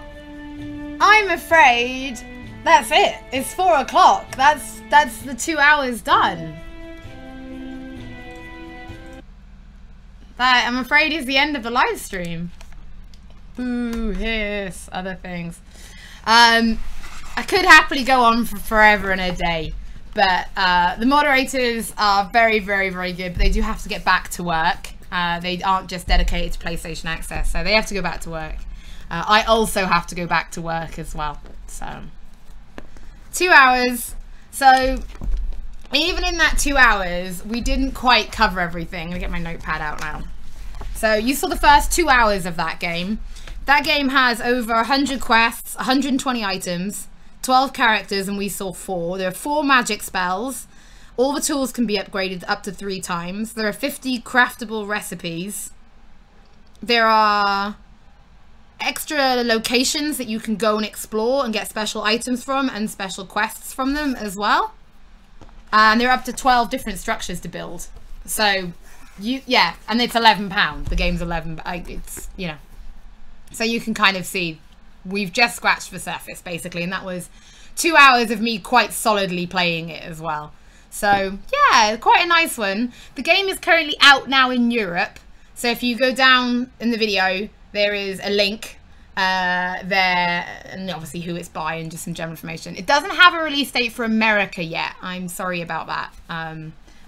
I'm afraid that's it. It's 4 o'clock. That's the 2 hours done. That, I'm afraid, is the end of the live stream. Boo, hiss, other things. I could happily go on for forever and a day, but the moderators are very, very, very good, but they do have to get back to work. They aren't just dedicated to PlayStation Access, so they have to go back to work. I also have to go back to work as well. So 2 hours. So even in that 2 hours, we didn't quite cover everything. I'm gonna get my notepad out now. So you saw the first 2 hours of that game. That game has over 100 quests, 120 items, 12 characters, and we saw 4. There are 4 magic spells. All the tools can be upgraded up to 3 times. There are 50 craftable recipes. There are extra locations that you can go and explore and get special items from and special quests from them as well. And there are up to 12 different structures to build. So, yeah, and it's £11. The game's 11. It's, you know. So you can kind of see we've just scratched the surface, basically. And that was 2 hours of me quite solidly playing it as well. So, yeah, quite a nice one. The game is currently out now in Europe. So if you go down in the video, there is a link there, and obviously who it's by and just some general information. It doesn't have a release date for America yet. I'm sorry about that.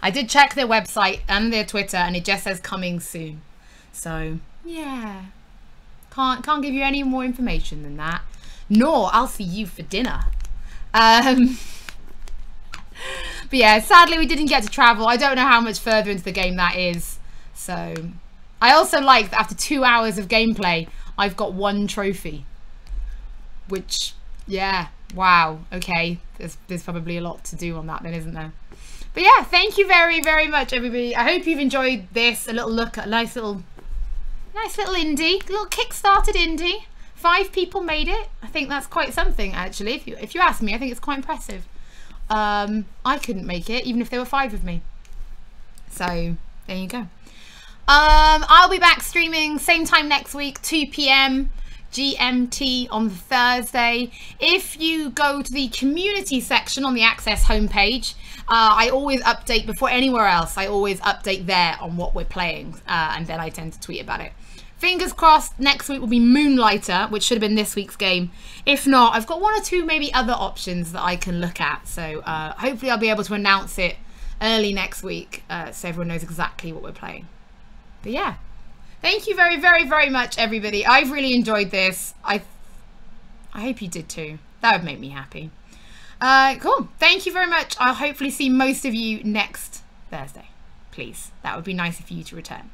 I did check their website and their Twitter, and it just says coming soon. So, yeah. Can't give you any more information than that. Nor I'll see you for dinner. But yeah, sadly we didn't get to travel. I don't know how much further into the game that is. So, I also like that after 2 hours of gameplay, I've got 1 trophy. Which, yeah, wow, okay. There's probably a lot to do on that then, isn't there? But yeah, thank you very, very much, everybody. I hope you've enjoyed this. A little look at a nice little indie, a little kickstarted indie. 5 people made it. I think that's quite something, actually. If you ask me, I think it's quite impressive. I couldn't make it, even if there were 5 of me. So, there you go. I'll be back streaming same time next week, 2 PM GMT on Thursday. If you go to the community section on the Access homepage, I always update before anywhere else. I always update there on what we're playing, and then I tend to tweet about it. Fingers crossed next week will be Moonlighter, which should have been this week's game. If not, I've got 1 or 2 maybe other options that I can look at. So hopefully I'll be able to announce it early next week, so everyone knows exactly what we're playing. But yeah, thank you very, very, very much, everybody. I've really enjoyed this. I hope you did too. That would make me happy. Cool. Thank you very much. I'll hopefully see most of you next Thursday. Please. That would be nice of you to return.